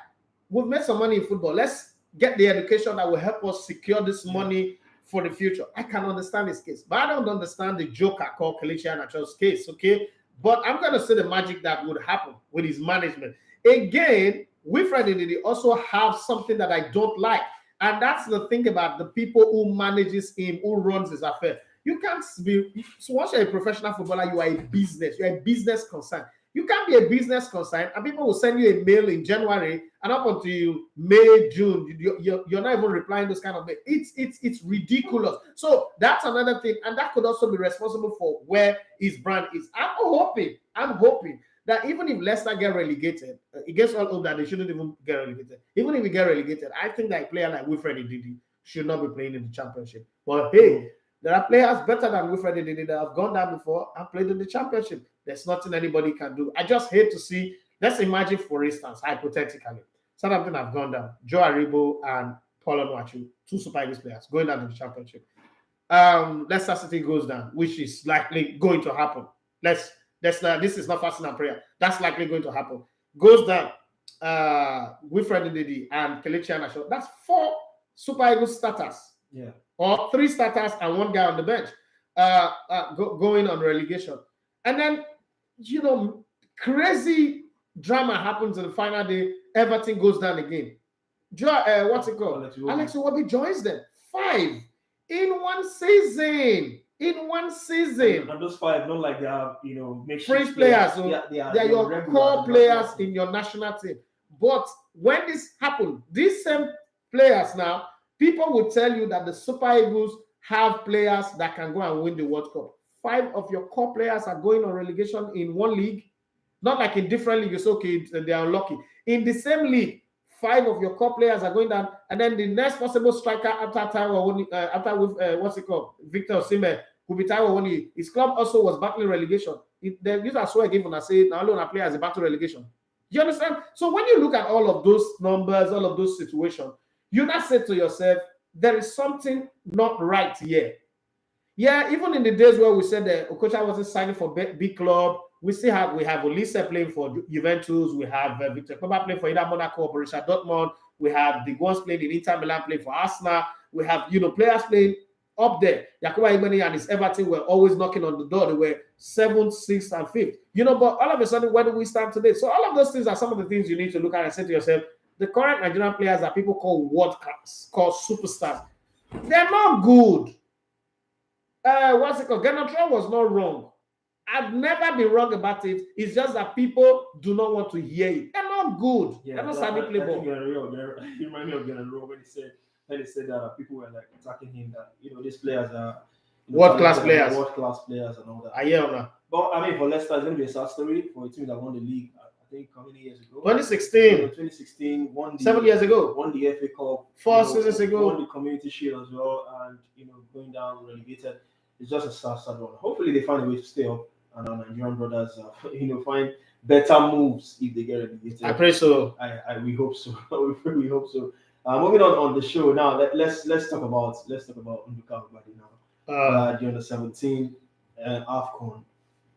we've made some money in football. Let's get the education that will help us secure this money for the future. I can understand his case, but I don't understand the joker called Kelechi Iheanacho's case, okay? But I'm going to say the magic that would happen with his management. Again, Wilfred Ndidi also have something that I don't like. And that's the thing about the people who manages him, who runs his affair. You can't be, so once you're a professional footballer, you are a business. You're a business concern. You can't be a business concern, and people will send you a mail in January, and up until May, June, you're not even replying those kind of mail. It's ridiculous. So that's another thing, and that could also be responsible for where his brand is. I'm hoping that even if Leicester get relegated, it gets all hope that they shouldn't even get relegated. Even if we get relegated, I think that a player like Wilfred Ndidi should not be playing in the championship. But hey, there are players better than Wilfred Ndidi that have gone down before and played in the championship. There's nothing anybody can do. I just hate to see, let's imagine, for instance, hypothetically, Southampton have gone down. Joe Aribo and Paul Onuachu, 2 Super Eagles players, going down to the championship. Leicester City goes down, which is likely going to happen. This is not fasting and prayer. That's likely going to happen. Goes down. Wilfred Ndidi and Kelechi Iheanacho. That's 4 Super Eagles starters. Yeah. Or 3 starters and 1 guy on the bench. Going on relegation. And then, crazy drama happens in the final day. Everton goes down again. What's it called? Alex Iwobi joins them. 5 in one season. in one season. And those 5, not like they are, Fringe players. So they are your regulars core in players national in your national team. But when this happened, these same players now, people will tell you that the Super Eagles have players that can go and win the World Cup. 5 of your core players are going on relegation in one league. Not like in different leagues, okay, they are unlucky. In the same league, 5 of your core players are going down, and then the next possible striker after Victor Osimhen, could be Taiwo Awoniyi. His club also was battling relegation. These are so given. I say now alone players battle relegation. You understand? So when you look at all of those numbers, all of those situations, you now say to yourself, there is something not right here. Yeah, even in the days where we said that Okocha wasn't signing for big club, we have Olise playing for Juventus, we have Victor Kovacic playing for either Monaco or Borussia Dortmund, we have the ones playing in Inter Milan playing for Arsenal, we have players playing up there. Yakuba Imeni and his Everton were always knocking on the door. They were 7th, 6th, and 5th. But all of a sudden, where do we stand today? So all of those things are some of the things you need to look at and say to yourself, the current Nigerian players that people call world class, called superstars, they're not good. Genotron was not wrong. I've never been wrong about it. It's just that people do not want to hear it. They're not good. Yeah, they're not savvy play ball. You remind me of Genotron when he said that people were like attacking him, that these players are world-class players and all that. Yeah, but I mean, for Leicester, it's going to be a sad story for a team that won the league. I think how many years ago? 2016. Won 7 years ago. Won the FA Cup. 4 seasons ago. Won the Community Shield as well, and going down relegated. It's just a sad one. Hopefully, they find a way to stay up, and our Nigerian brothers, find better moves if they get relegated. I pray so. We hope so. we hope so. Moving on the show now. Let's talk about Undav now. The under-17 AFCON.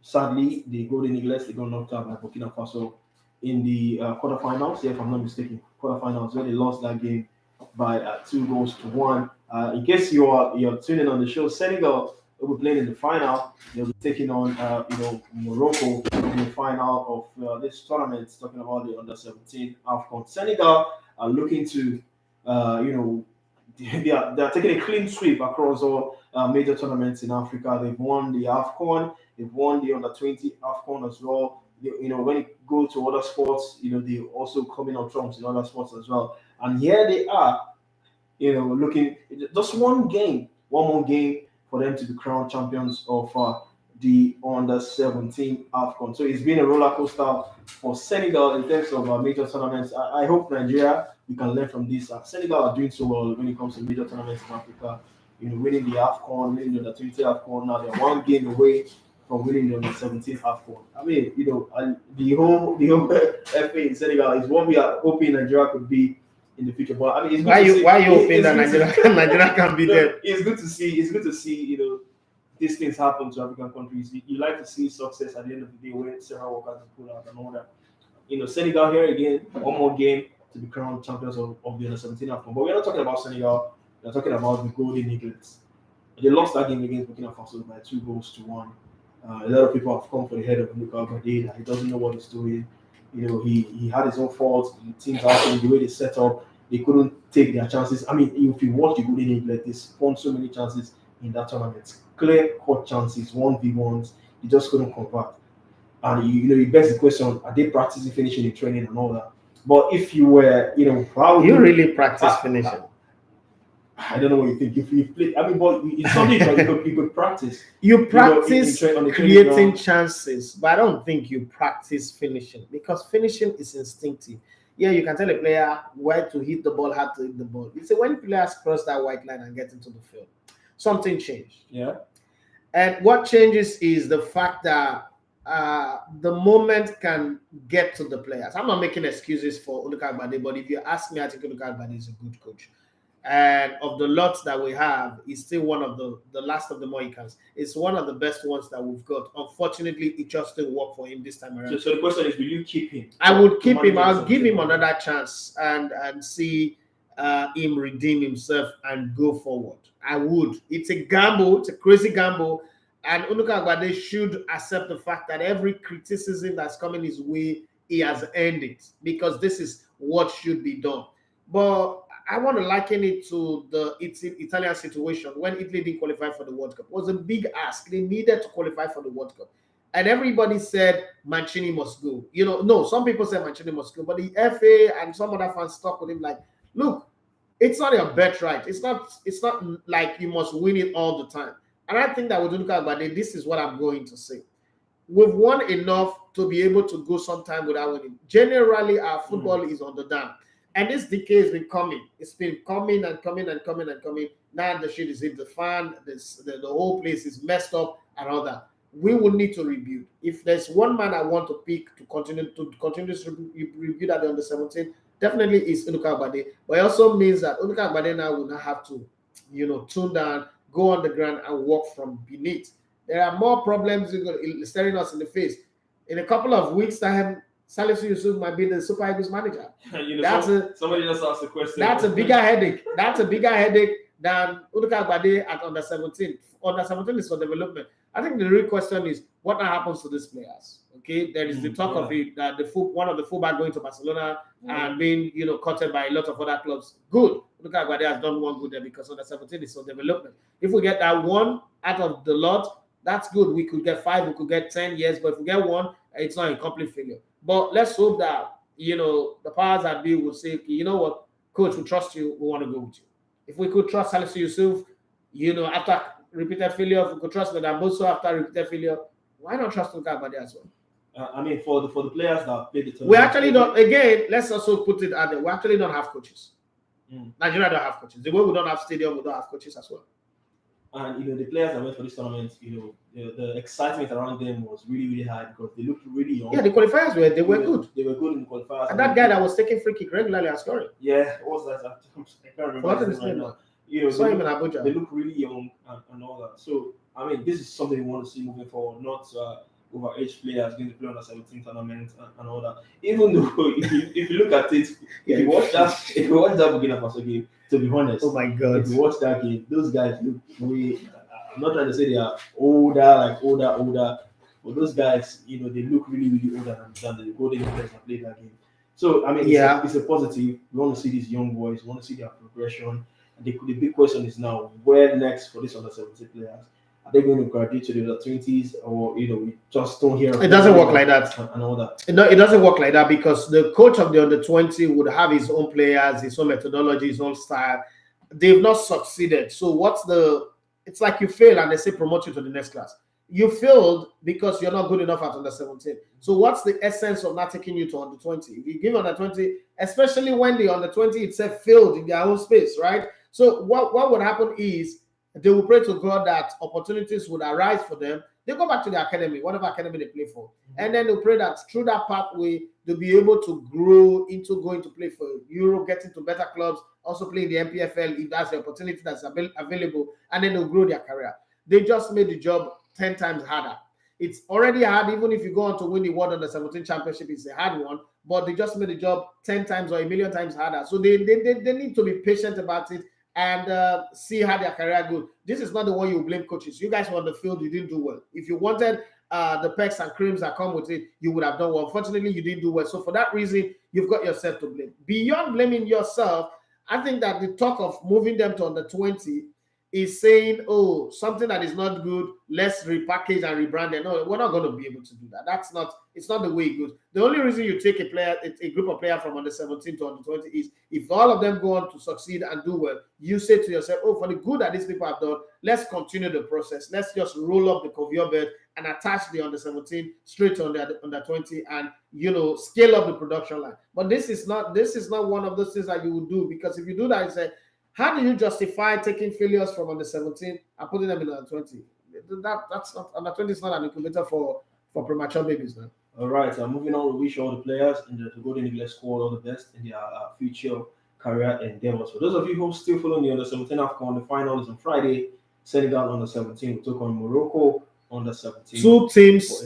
Sadly, the Golden Eagles, they got knocked out by Burkina Faso in the quarterfinals. Yeah, if I'm not mistaken, quarterfinals, where they lost that game by 2-1. In case you're tuning on the show, Senegal will be playing in the final. They'll be taking on Morocco in the final of this tournament. Talking about the under-17 AFCON. Senegal are looking to they are taking a clean sweep across all major tournaments in Africa. They've won the AFCON, they've won the under-20 AFCON as well. When you go to other sports, they also come in on trumps in other sports as well. And here they are, looking just one more game for them to be crowned champions of the under-17 AFCON. So it's been a roller coaster for Senegal in terms of major tournaments. I hope Nigeria, we can learn from this. Senegal are doing so well when it comes to major tournaments in Africa. Winning the AFCON, winning the under-20 AFCON. Now they're one game away from winning the under-17 AFCON. I mean, the whole FA in Senegal is what we are hoping Nigeria could be in the future. But I mean, why are you hoping that Nigeria can be there? It's good to see. These things happen to African countries. You like to see success at the end of the day when several workers pull out and all that. Senegal here again, one more game to be crowned champions of the under-17 AFCON. But we're not talking about Senegal. We're talking about the Golden Eagles. They lost that game against Burkina Faso by 2-1. A lot of people have come for the head of Mikel Arteta. He doesn't know what he's doing. He had his own faults. The teams out the way they set up, they couldn't take their chances. I mean, if you watch the Golden Eagles, they spawned so many chances in that tournament. Clear-cut chances, 1v1s. They just couldn't convert. And you begs the question: are they practicing finishing in training and all that? But if you were, how you really practice finishing? I don't know what you think. If you play, I mean, but it's something that you could practice. You practice creating chances, but I don't think you practice finishing, because finishing is instinctive. Yeah, you can tell a player where to hit the ball, how to hit the ball. You say when players cross that white line and get into the field, something changed. Yeah. And what changes is the fact that the moment can get to the players. I'm not making excuses for Undav, but if you ask me, I think Undav is a good coach. And of the lots that we have, he's still one of the last of the Mohicans. It's one of the best ones that we've got. Unfortunately, it just didn't work for him this time around. So the question is, will you keep him? I would keep him. I'll give him another chance and see him redeem himself and go forward. I would. It's a gamble. It's a crazy gamble. And Undav should accept the fact that every criticism that's coming his way, he has earned it, because this is what should be done. But I want to liken it to the Italian situation when Italy didn't qualify for the World Cup. It was a big ask. They needed to qualify for the World Cup. And everybody said Mancini must go. No, some people said Mancini must go, but the FA and some other fans stuck with him like, look, it's not your birthright. It's not like you must win it all the time. And I think that with Unuka Agbade, this is what I'm going to say. We've won enough to be able to go sometime without winning. Generally, our football is on the down. And this decay has been coming. It's been coming and coming and coming and coming. Now the shit is in the fan. The whole place is messed up and all that. We will need to rebuild. If there's one man I want to pick to continue this rebuild at the under 17, definitely is Unuka Agbade. But it also means that Unuka Agbade now will not have to, tune down, go on the ground and work from beneath. There are more problems staring us in the face. In a couple of weeks' time, Salisu Yusuf might be the Super Eagles manager. Somebody just asked the question. That's a bigger headache. That's a bigger headache than Unuka Agbade at under 17. Under 17 is for development. I think the real question is what happens to these players. Okay, there is the talk of it that one of the fullback going to Barcelona and being courted by a lot of other clubs. Good. Unuka Agbade has done one good there because under 17 is for development. If we get that one out of the lot, that's good. We could get 5, we could get 10 years, but if we get one, it's not a complete failure. But let's hope that the powers that be will say, you know what, coach, we trust you, we want to go with you. If we could trust Salisu Yusuf, after repeated failure, if we could trust Nadamboso after repeated failure, why not trust Unuka Agbade as well? For the players that play the tournament, we actually don't. Again, let's also put it out there. We actually don't have coaches. Nigeria don't have coaches. The way we don't have stadium, we don't have coaches as well. And the players that went for this tournament, the excitement around them was really, really high because they looked really young. Yeah, the qualifiers were good. They were good in the qualifiers. And that guy that was taking free kick regularly and scoring. Yeah, what was that? I can't remember his name now. Saw him in Abuja. They look really young and all that. So this is something we want to see moving forward, not overage players going to play on the 17 tournament and all that. Even though if you look at it, if you watch that Burkina Faso game, to be honest, oh my God, if you watch that game, those guys look way. I'm not trying to say they are older, but those guys, they look really, really older than the golden players that played that game. So it's a positive. We want to see these young boys. We want to see their progression. And the big question is now, where next for these under 17 players? Are they going to graduate to the under 20s, or we just don't hear? It doesn't work like that, and all that. No, it doesn't work like that because the coach of the under 20 would have his own players, his own methodology, his own style. They've not succeeded. So it's like you fail and they say promote you to the next class. You failed because you're not good enough at under 17. So what's the essence of not taking you to under 20? If you give under 20, especially when the under 20 itself failed in their own space, right? So what would happen is they will pray to God that opportunities would arise for them. They go back to the academy, whatever academy they play for. And then they'll pray that through that pathway, they'll be able to grow into going to play for Europe, get into better clubs, also play in the MPFL if that's the opportunity that's available, and then they'll grow their career. They just made the job 10 times harder. It's already hard, even if you go on to win the World Under 17 Championship, it's a hard one, but they just made the job 10 times or a million times harder. So they need to be patient about it and see how their career goes. This is not the one you blame coaches. You guys were on the field, you didn't do well. If you wanted the perks and creams that come with it, you would have done well. Unfortunately, you didn't do well. So for that reason, you've got yourself to blame. Beyond blaming yourself, I think that the talk of moving them to under 20 is saying, oh, something that is not good, let's repackage and rebrand it. No, we're not going to be able to do that. It's not the way it goes. The only reason you take a group of players from under 17 to under 20 is if all of them go on to succeed and do well, you say to yourself, oh, for the good that these people have done, let's continue the process. Let's just roll up the conveyor belt and attach the under 17 straight to under 20 and, scale up the production line. But this is not one of those things that you would do, because if you do that, you say, how do you justify taking failures from under 17 and putting them in under 20? That's not, under 20 is not an incubator for premature babies now. All right, moving on, we wish all the players in the Golden Eagle squad all the best in their future career endeavors. For those of you who are still following the under 17 AFCON, the final is on Friday. Senegal under 17 will take on Morocco under 17.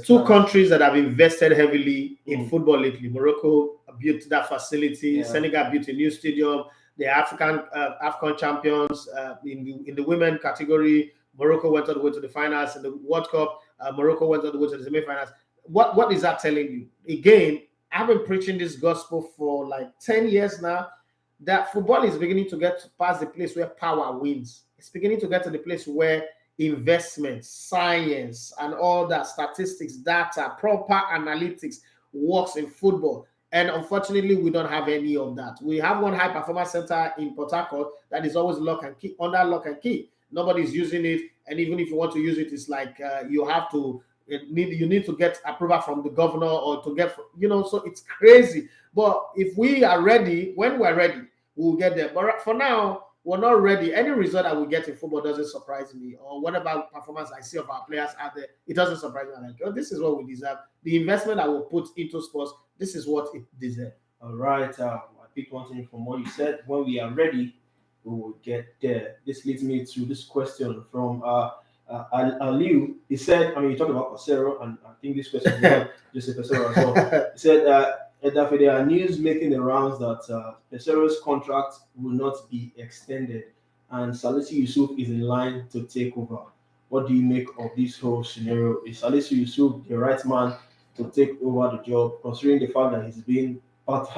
Two countries that have invested heavily in football lately. Morocco built that facility. Senegal built a new stadium. The AFCON champions in the women category. Morocco went all the way to the finals. In the World Cup, Morocco went all the way to the semi-finals. What is that telling you? Again, I've been preaching this gospel for like 10 years now. that football is beginning to get past the place where power wins. It's beginning to get to the place where investment, science, and all that, statistics, data, proper analytics works in football. And unfortunately, we don't have any of that. We have one high performance center in Port Harcourt that is always lock and key, under lock and key. Nobody's using it. And even if you want to use it, it's like you need to get approval from the governor or to get, so it's crazy. But if we are ready, when we're ready, we'll get there. But for now, we're not ready. Any result that we get in football doesn't surprise me, or whatever performance I see of our players out there, it doesn't surprise me. I'm like, oh, this is what we deserve. The investment I will put into sports, this is what it deserves. All right. I picked one thing from what you said. When we are ready, we will get there. This leads me to this question from Aliu. He said, you talked about Pesero, and I think this question is just a Pesero as well. He said, there are news making the rounds that Pesero's contract will not be extended, and Salisu Yusuf is in line to take over. What do you make of this whole scenario? Is Salisu Yusuf the right man to take over the job, considering the fact that he's being part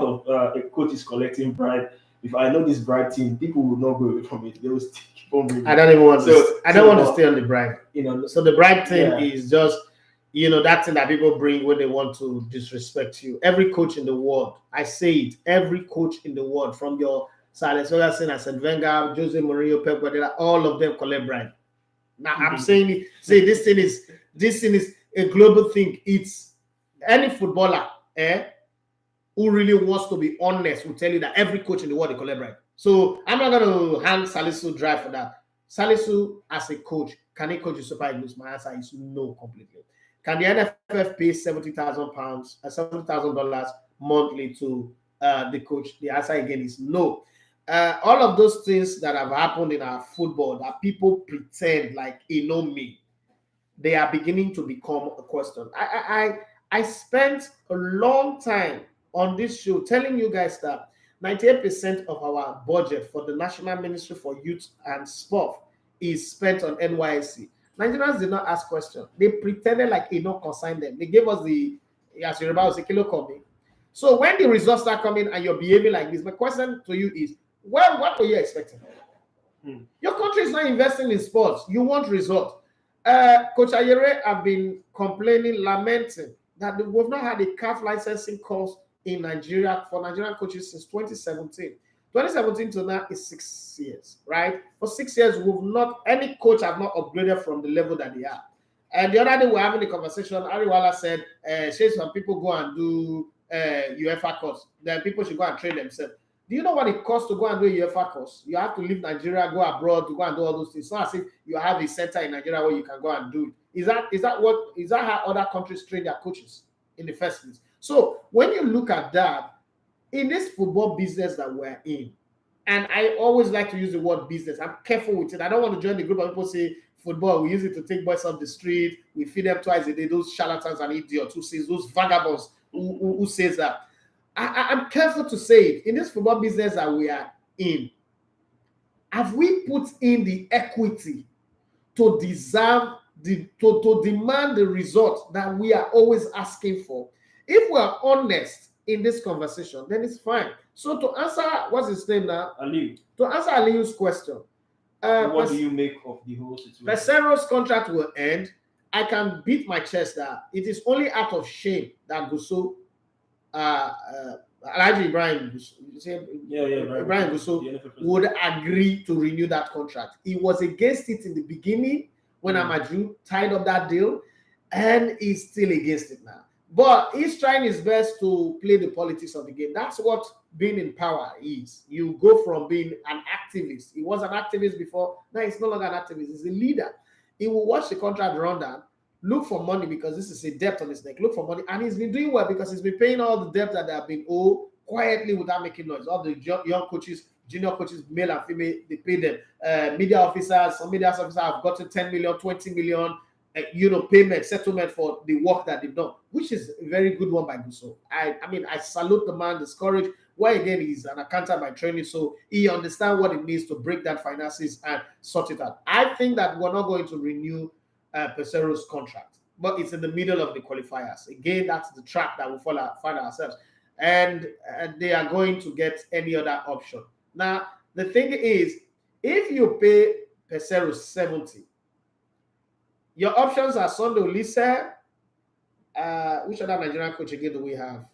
of a coach is collecting bribe? If I know this bribe team, people will not go away from it. They will still keep on moving. I don't even want to stay on the bribe. So the bribe thing is just, that thing that people bring when they want to disrespect you. Every coach in the world, I say it, every coach in the world, from your Alex Ferguson, Arsene Wenger, Jose Mourinho, Pep Guardiola, all of them collect bribe. Now I'm saying it. Say this thing is a global thing. It's any footballer, who really wants to be honest will tell you that every coach in the world they collect bribe. So I'm not going to hand Salisu drive for that. Salisu as a coach, can he coach the Super Eagles? My answer is no, completely. Can the NFF pay $70,000 monthly to the coach? The answer again is no. All of those things that have happened in our football that people pretend like me, they are beginning to become a question. I spent a long time on this show telling you guys that 98% of our budget for the National Ministry for Youth and Sport is spent on NYSC. Nigerians did not ask questions. They pretended like it not concerned them. They gave us the, as Yoruba was a kilo coming. So when the results start coming and you're behaving like this, my question to you is, well, what were you expecting? Your country is not investing in sports. You want results. Coach Ayere have been complaining, lamenting that we've not had a CAF licensing course in Nigeria for Nigerian coaches since 2017. 2017 to now is 6 years, right? For 6 years, any coach have not upgraded from the level that they are. And the other day, we're having a conversation. Ariwala said, some people go and do UEFA course. Then people should go and train themselves. Do you know what it costs to go and do a UEFA course? You have to leave Nigeria, go abroad to go and do all those things. It's not as if you have a center in Nigeria where you can go and do it. Is that how other countries train their coaches in the first place? So when you look at that, in this football business that we're in, and I always like to use the word business, I'm careful with it. I don't want to join the group of people say football, we use it to take boys off the street, we feed them twice a day, those charlatans and idiots who says, those vagabonds who says that. I'm careful to say it. In this football business that we are in, have we put in the equity to deserve, to demand the result that we are always asking for? If we are honest in this conversation, then it's fine. So to answer, what's his name now? Ali. To answer Aliu's question, what do you make of the whole situation? Pesero's contract will end. I can beat my chest that it is only out of shame that Gusso, Alhaji Ibrahim Gusso would agree to renew that contract. He was against it in the beginning when Amaju tied up that deal, and he's still against it now. But he's trying his best to play the politics of the game. That's what being in power is. You go from being an activist. He was an activist before. Now he's no longer an activist. He's a leader. He will watch the contract run down, look for money because this is a debt on his neck. Look for money. And he's been doing well because he's been paying all the debt that they have been owed quietly without making noise. All the young coaches, junior coaches, male and female, they pay them. Media officers, some media officers have gotten 10 million, 20 million, payment, settlement for the work that they've done, which is a very good one by Gusso. I salute the man, the courage. Why again, he's an accountant by training, so he understands what it means to break down finances and sort it out. I think that we're not going to renew Pesero's contract, but it's in the middle of the qualifiers. Again, that's the trap that we find ourselves. and they are going to get any other option. Now, the thing is, if you pay Pesero 70, your options are Sunday Olise. Which other Nigerian coach again do we have?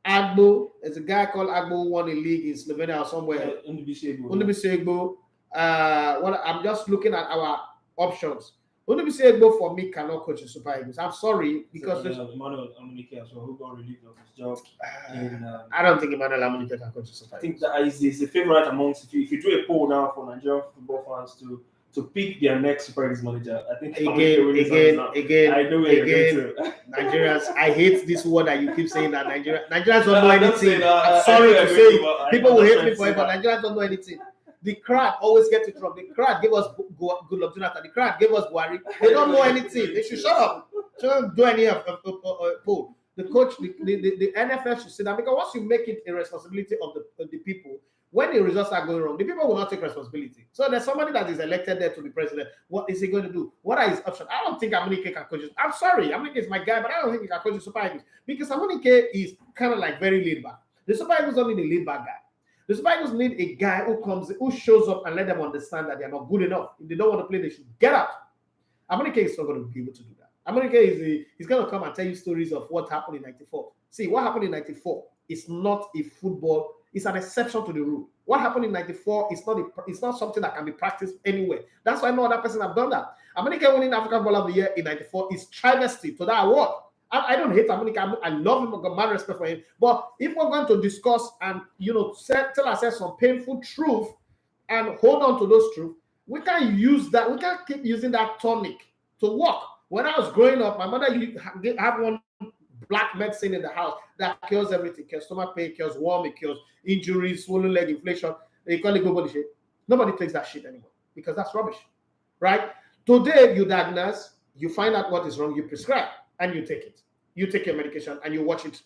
Agbo. There's a guy called Agbo who won a league in Slovenia or somewhere. Undav. I'm just looking at our options. Undav for me cannot coach the Super Eagles. I'm sorry because Emmanuel Amunike as well, who got relieved of his job. I don't think Emmanuel Amunike can coach the Super Eagles. I think that is the favorite amongst. If you do a poll now for Nigerian football fans to pick their next Super Eagles manager, I think again, I know where you're going to. Nigerians, I hate this word that you keep saying that Nigerians don't know anything. I'm sorry to say it. People will hate me for it, but Nigerians don't know anything. The crowd always get it wrong. The crowd gave us good luck, Jonathan. The crowd gave us Buhari. They don't know anything. They should shut up. Don't do any of poll. The coach, the NFL should sit down, because once you make it a responsibility of the people, when the results are going wrong, the people will not take responsibility. So there's somebody that is elected there to be president. What is he going to do? What are his options? I don't think Amunike can coach it. I'm sorry, Amunike is my guy, but I don't think he can coach the Super Eagles, because Amunike is kind of like very laid back. The Super Eagles don't need a laid back guy. The Super Eagles need a guy who shows up and let them understand that they're not good enough. If they don't want to play, they should get out. Amunike is not going to be able to do that. Amunike he's going to come and tell you stories of what happened in 94. See, what happened in 94 is not a football. It's an exception to the rule. What happened in 94 is not something that can be practiced anywhere. That's why no other person have done that. Amunike winning African Ball of the Year in 94 is travesty to that award. I don't hate Amunike. I love him. I've got mad respect for him. But if we're going to discuss and tell ourselves some painful truth and hold on to those truths, we can't use that. We can't keep using that tonic to work. When I was growing up, my mother had one black medicine in the house that cures everything. Cures stomach pain, cures worm, it cures injuries, swollen leg, inflation. They call it global shit. Nobody takes that shit anymore because that's rubbish, right? Today, you diagnose, you find out what is wrong, you prescribe, and you take it. You take your medication and you watch it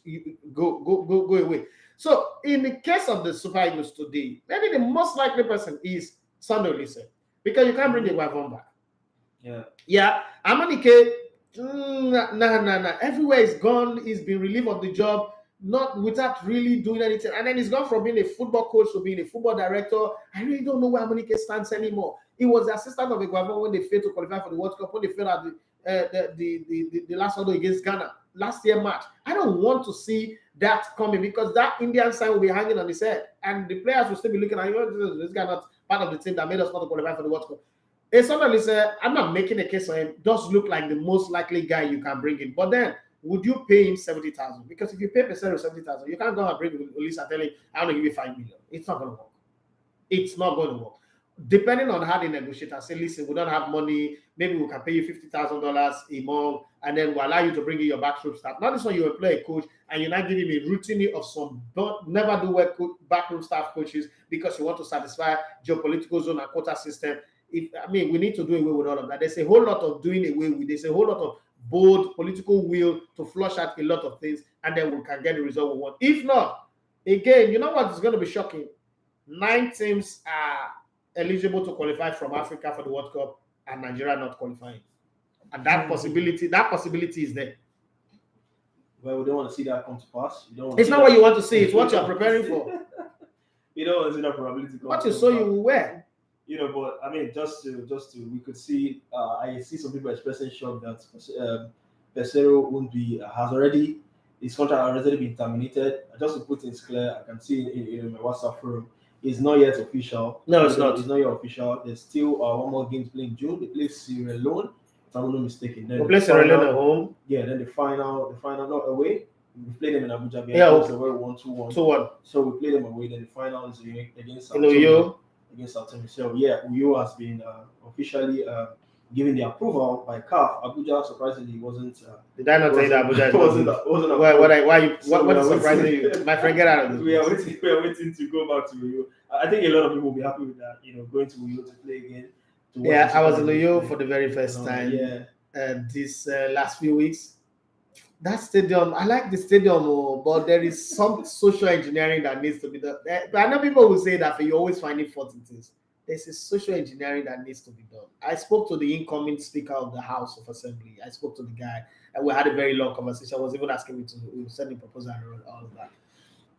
go away. So, in the case of the Super Eagles today, maybe the most likely person is Sunday Olise, because you can't bring the Wavon back. Yeah. Amunike. Nah. Everywhere is gone. He's been relieved of the job, not without really doing anything. And then he's gone from being a football coach to being a football director. I really don't know where Amunike stands anymore. He was the assistant of Eguavon when they failed to qualify for the World Cup, when they failed at the last order against Ghana last year match. I don't want to see that coming, because that Indian sign will be hanging on his head, and the players will still be looking at this guy not part of the team that made us not qualify for the World Cup. It's I'm not making a case for him. Does look like the most likely guy you can bring in. But then, would you pay him 70,000? Because if you pay Pesero 70,000, you can't go and bring Olise and tell him, I want to give you 5 million. It's not going to work. It's not going to work. Depending on how they negotiate and say, listen, we don't have money. Maybe we can pay you $50,000 a month, and then we'll allow you to bring in your backroom staff. Not this one, you employ a coach, and you're not giving me routine of some never do work backroom staff coaches because you want to satisfy geopolitical zone and quota system. We need to do away with all of that. There's a whole lot of doing away with. There's a whole lot of bold political will to flush out a lot of things, and then we can get the result we want. If not, again, you know what is going to be shocking? 9 teams are eligible to qualify from Africa for the World Cup, and Nigeria not qualifying. And that possibility is there. Well, we don't want to see that come to pass. It's not what you want to see. It's what you're preparing for. You don't want to see that probability. What you saw, you will wear. But I mean, just to we could see. I see some people expressing shock that Pesero won't be his contract has already been terminated. Just to put things clear, I can see in my WhatsApp forum, it's not yet official. No, it's not. It's not yet official. There's still one more game to play in June. They play Sierra Leone, if I'm not mistaken. Then we play Sierra Leone at home. Yeah, then the final not away. We play them in Abuja. Yeah, so we're 1-2-1. 2-1. So we play them away. Then the final is against Uyo. Against Almeria. So yeah, Uyo has been officially given the approval by CAF. Abuja surprisingly wasn't. Did I not tell you that Abuja wasn't? What is surprising you? My friend, get out of this. We are waiting to go back to Uyo. I think a lot of people will be happy with that. Going to Uyo to play again. I was in Uyo for the very first time. This last few weeks. That stadium, I like the stadium, but there is some social engineering that needs to be done. I know people will say that, but you're always finding fault in things. There's a social engineering that needs to be done. I spoke to the incoming Speaker of the House of Assembly. I spoke to the guy, and we had a very long conversation. I was even asking me to send a proposal and all of that.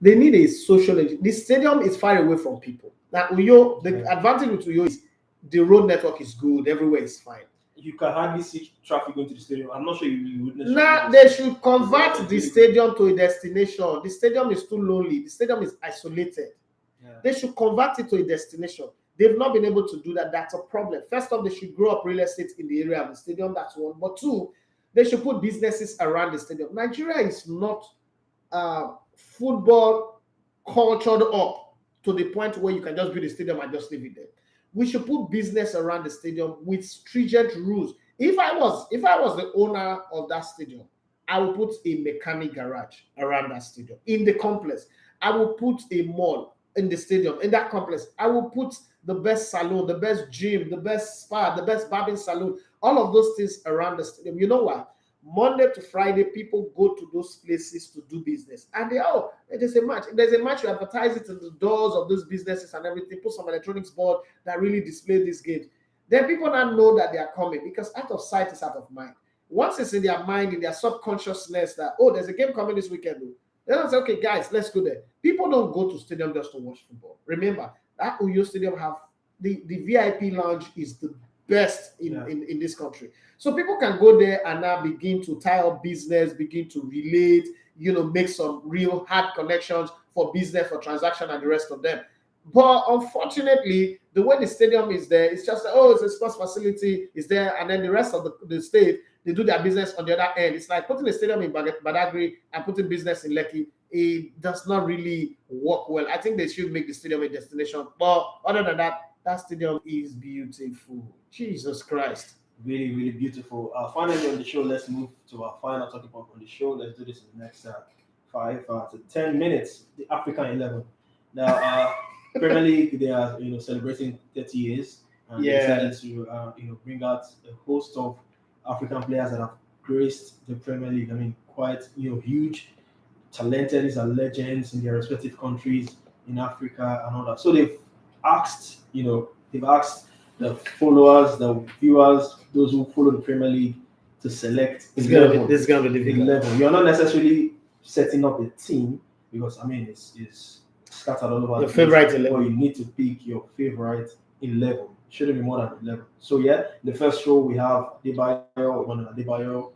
They need a social. The stadium is far away from people. Now, Uyo, the advantage with Uyo is the road network is good. Everywhere is fine. You can hardly see traffic going to the stadium. I'm not sure you would. Nah, they should convert the stadium to a destination. The stadium is too lonely. The stadium is isolated. Yeah. They should convert it to a destination. They've not been able to do that. That's a problem. First off, they should grow up real estate in the area of the stadium. That's one. But two, they should put businesses around the stadium. Nigeria is not football cultured up to the point where you can just build a stadium and just leave it there. We should put business around the stadium with stringent rules. If I was the owner of that stadium, I would put a mechanic garage around that stadium. In the complex, I will put a mall in the stadium. In that complex, I will put the best salon, the best gym, the best spa, the best barbing salon, all of those things around the stadium. You know what? Monday to Friday, people go to those places to do business. And there's a match. If there's a match, you advertise it in the doors of those businesses and everything, put some electronics board that really display these games. Then people now know that they are coming, because out of sight is out of mind. Once it's in their mind, in their subconsciousness that, there's a game coming this weekend, then I say, okay, guys, let's go there. People don't go to stadium just to watch football. Remember, that Uyo Stadium have the VIP lounge is the best in this country. So people can go there and now begin to tie up business, begin to relate, make some real hard connections for business, for transaction, and the rest of them. But unfortunately, the way the stadium is there, it's just it's a sports facility, is there, and then the rest of the state, they do their business on the other end. It's like putting a stadium in Badagry and putting business in Lekki. It does not really work well. I think they should make the stadium a destination. But other than that, that stadium is beautiful. Jesus Christ. Really, really beautiful. Finally on the show, let's move to our final talking point on the show. Let's do this in the next 5 to 10 minutes. The African 11. Now, Premier League, they are celebrating 30 years, and they decided to bring out a host of African players that have graced the Premier League. I mean, quite huge, talented. These are legends in their respective countries in Africa and all that. So they've asked the followers, the viewers, those who follow the Premier League, to select. This is gonna be difficult. 11. You're not necessarily setting up a team, because it's scattered all over. Your favorite 11. But you need to pick your favorite 11. Shouldn't be more than 11. So the first row we have Adebayo,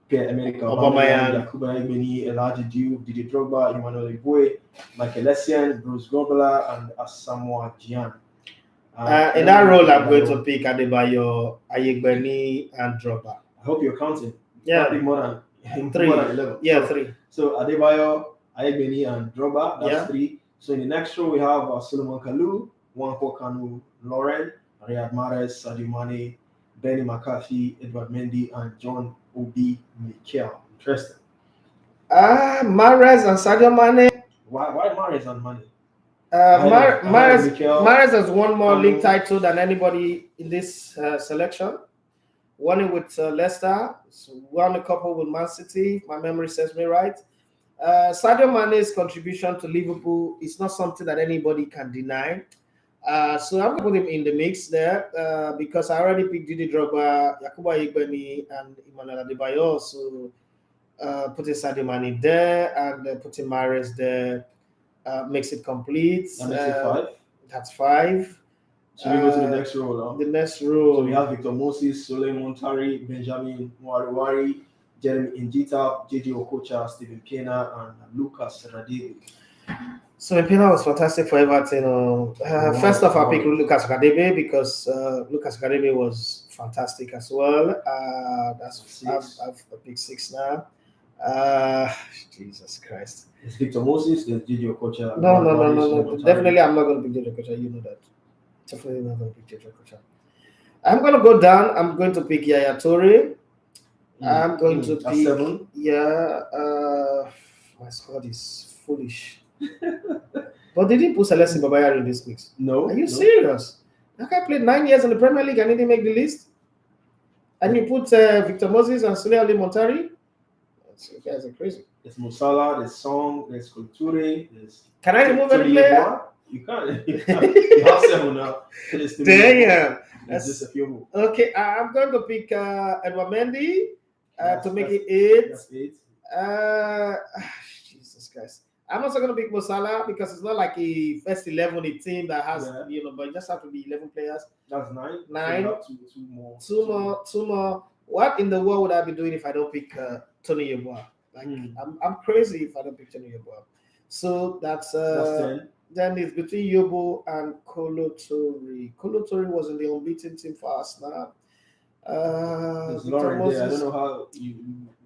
Pierre-Emerick Aubameyang, Yakuba Egbeni, Elijah Diouf, Didier Drogba, Emmanuel Eboué, Michael Essien, Bruce Grobbelaar, and Asamoah Gyan. In that role, I'm going to pick Adebayo, Ayegbeni, and Drogba. I hope you're counting. Yeah, more than 3. More than 11. Yeah, 3. So Adebayo, Ayegbeni, and Drogba. That's 3. So in the next row we have Solomon Kalou, Nwankwo Kanu, Lauren, Riyad Mahrez, Sadio Mane, Benny McCarthy, Edward Mendy, and John Obi Mikel. Interesting. Mahrez and Sadio Mane. Why Mahrez and Mane? Mahrez has won more league title than anybody in this selection. Won it with Leicester, won a couple with Man City, if my memory serves me right. Sadio Mane's contribution to Liverpool is not something that anybody can deny. So I'm going to put him in the mix there because I already picked Didier Drogba, Yakuba Egbeni, and Emmanuel Adebayo. So putting Sadio Mane there and putting Mahrez there makes it complete. That makes it 5. That's 5. So we go to the next row now. The next row. So we have Victor Moses, Soleil Montari, Benjamin Mwariwari, Jeremy Njita, JJ Okocha, Stephen Pena, and Lucas Radebe. So Pena was fantastic for Everton. First off, I picked Lucas Radebe because Lucas Radebe was fantastic as well. I've picked 6 now. Jesus Christ. It's Victor Moses, there's JJ Okocha. No. Definitely, I'm not going to pick JJ Okocha. You know that. Definitely not going to pick JJ Okocha. I'm going to go down. I'm going to pick Yaya Toure. I'm going to pick 7. My squad is foolish. But they didn't put Celeste Babayari in this mix. No. Are you serious? That guy played 9 years in the Premier League and he didn't make the list. And you put Victor Moses and Soleil Montari. You guys are crazy. There's Musala, there's Song, there's Kulture, there's. Can I remove any player? You can't. You have 7 now. Damn. There's just a few more. Okay, I'm going to pick Edward Mendy to make it 8. That's 8. Jesus Christ. I'm also going to pick Mo Salah because it's not like a first 11 a team that has, but it just have to be 11 players. That's 9. Nine. So two more. What in the world would I be doing if I don't pick Tony Yeboah? Like, I'm crazy if I don't pick Tony Yeboah. So that's 10. Then it's between Yobo and Kolo Toure. Kolo Toure was in the unbeaten team for Arsenal. There's Lauren there. I don't know how you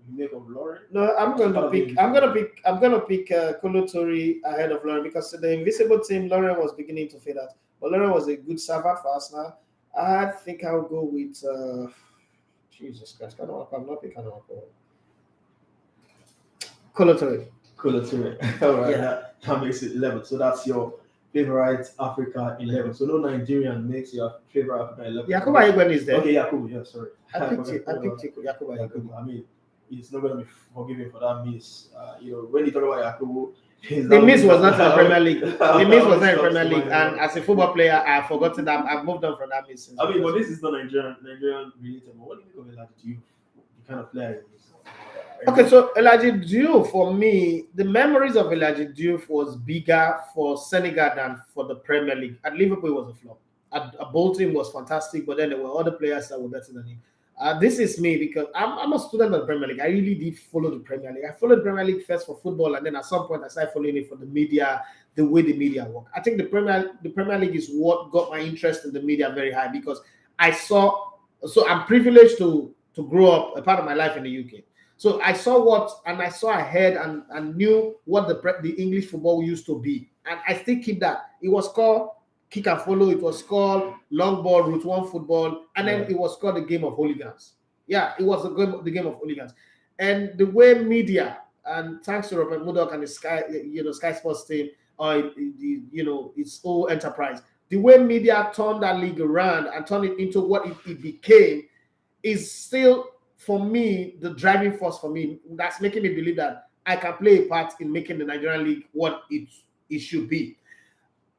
make of Lauren. No, I'm gonna pick Kolo Toure ahead of Lauren because the invisible team Lauren was beginning to fade out. But Lauren was a good servant for Arsenal. I think I'll go with Jesus Christ. I'm not picking Kolo Toure. All right, that makes it 11. So that's your favorite Africa 11. So no Nigerian makes your favorite Africa 11. Yakubu Ayegben is there. Okay, Yakubu. Yeah, sorry. I picked Yakubu Ayegben. I mean, he's not going to be forgiven for that miss. When you talk about Yakubu, the miss was not in Premier League. The miss was not in Premier League, and as a football player, I've forgotten that. I've moved on from that miss. I mean, but this is not Nigerian related. But what do you think of Elijah? The kind of player he is? Okay, so Elijah Diouf, for me, the memories of Elijah Diouf was bigger for Senegal than for the Premier League. At Liverpool, it was a flop. At Bolton was fantastic, but then there were other players that were better than him. This is me because I'm a student of the Premier League. I really did follow the Premier League. I followed the Premier League first for football, and then at some point I started following it for the media, the way the media work. I think the Premier League is what got my interest in the media very high because so I'm privileged to grow up a part of my life in the UK. So I saw ahead and knew what the English football used to be. And I still keep that. It was called kick and follow. It was called long ball, route one football. And then it was called the game of hooligans. Yeah, it was the game of hooligans. And the way media, and thanks to Robert Murdoch and the Sky Sports team, its whole enterprise, the way media turned that league around and turned it into what it became is still, for me, the driving force for me. That's making me believe that I can play a part in making the Nigerian league what it should be.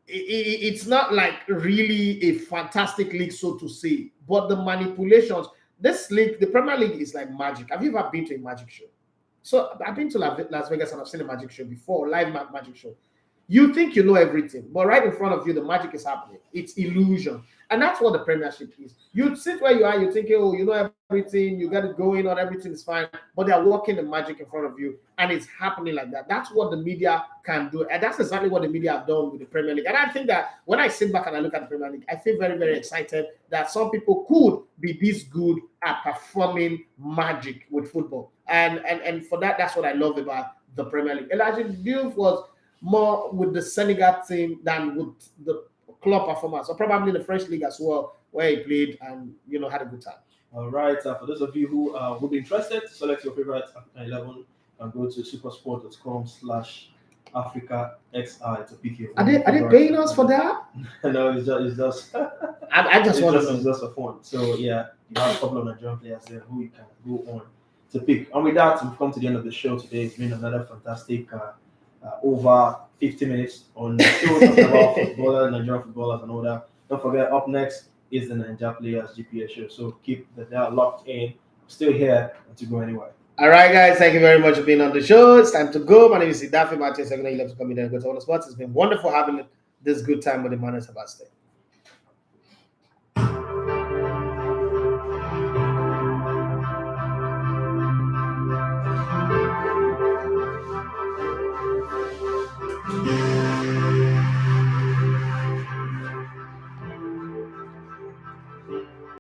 It's not like really a fantastic league, so to say, but the manipulations, this league, the Premier League is like magic. Have you ever been to a magic show? So I've been to Las Vegas and I've seen a magic show before, live magic show. You think you know everything, but right in front of you, the magic is happening. It's illusion. And that's what the Premiership is. You sit where you are, you think, oh, you know everything, you got it going on, everything is fine, but they're working the magic in front of you, and it's happening like that. That's what the media can do, and that's exactly what the media have done with the Premier League. And I think that when I sit back and I look at the Premier League, I feel very, very excited that some people could be this good at performing magic with football. And for that, that's what I love about the Premier League. Elijah Diouf was more with the Senegal team than with the club performance, or probably the French league as well, where he played and had a good time. All right. For those of you who would be interested, select your favorite Africa 11 and go to supersport.com/AfricaXI to pick your. Are they paying us for that? No, it's just. I just want to know. It's just for fun. So yeah, you have a couple of Nigerian players there who you can go on to pick. And with that, we've come to the end of the show today. It's been another fantastic. Over 50 minutes on the show talking about footballers, Nigerian footballers, and all that. Don't forget, up next is the Nigeria Players GPA show. So keep that locked in. Still here to go anywhere. All right, guys. Thank you very much for being on the show. It's time to go. My name is Mateo Kovacic. You love to come in and go to all the sports. It's been wonderful having this good time with the Manners of our state. Yeah.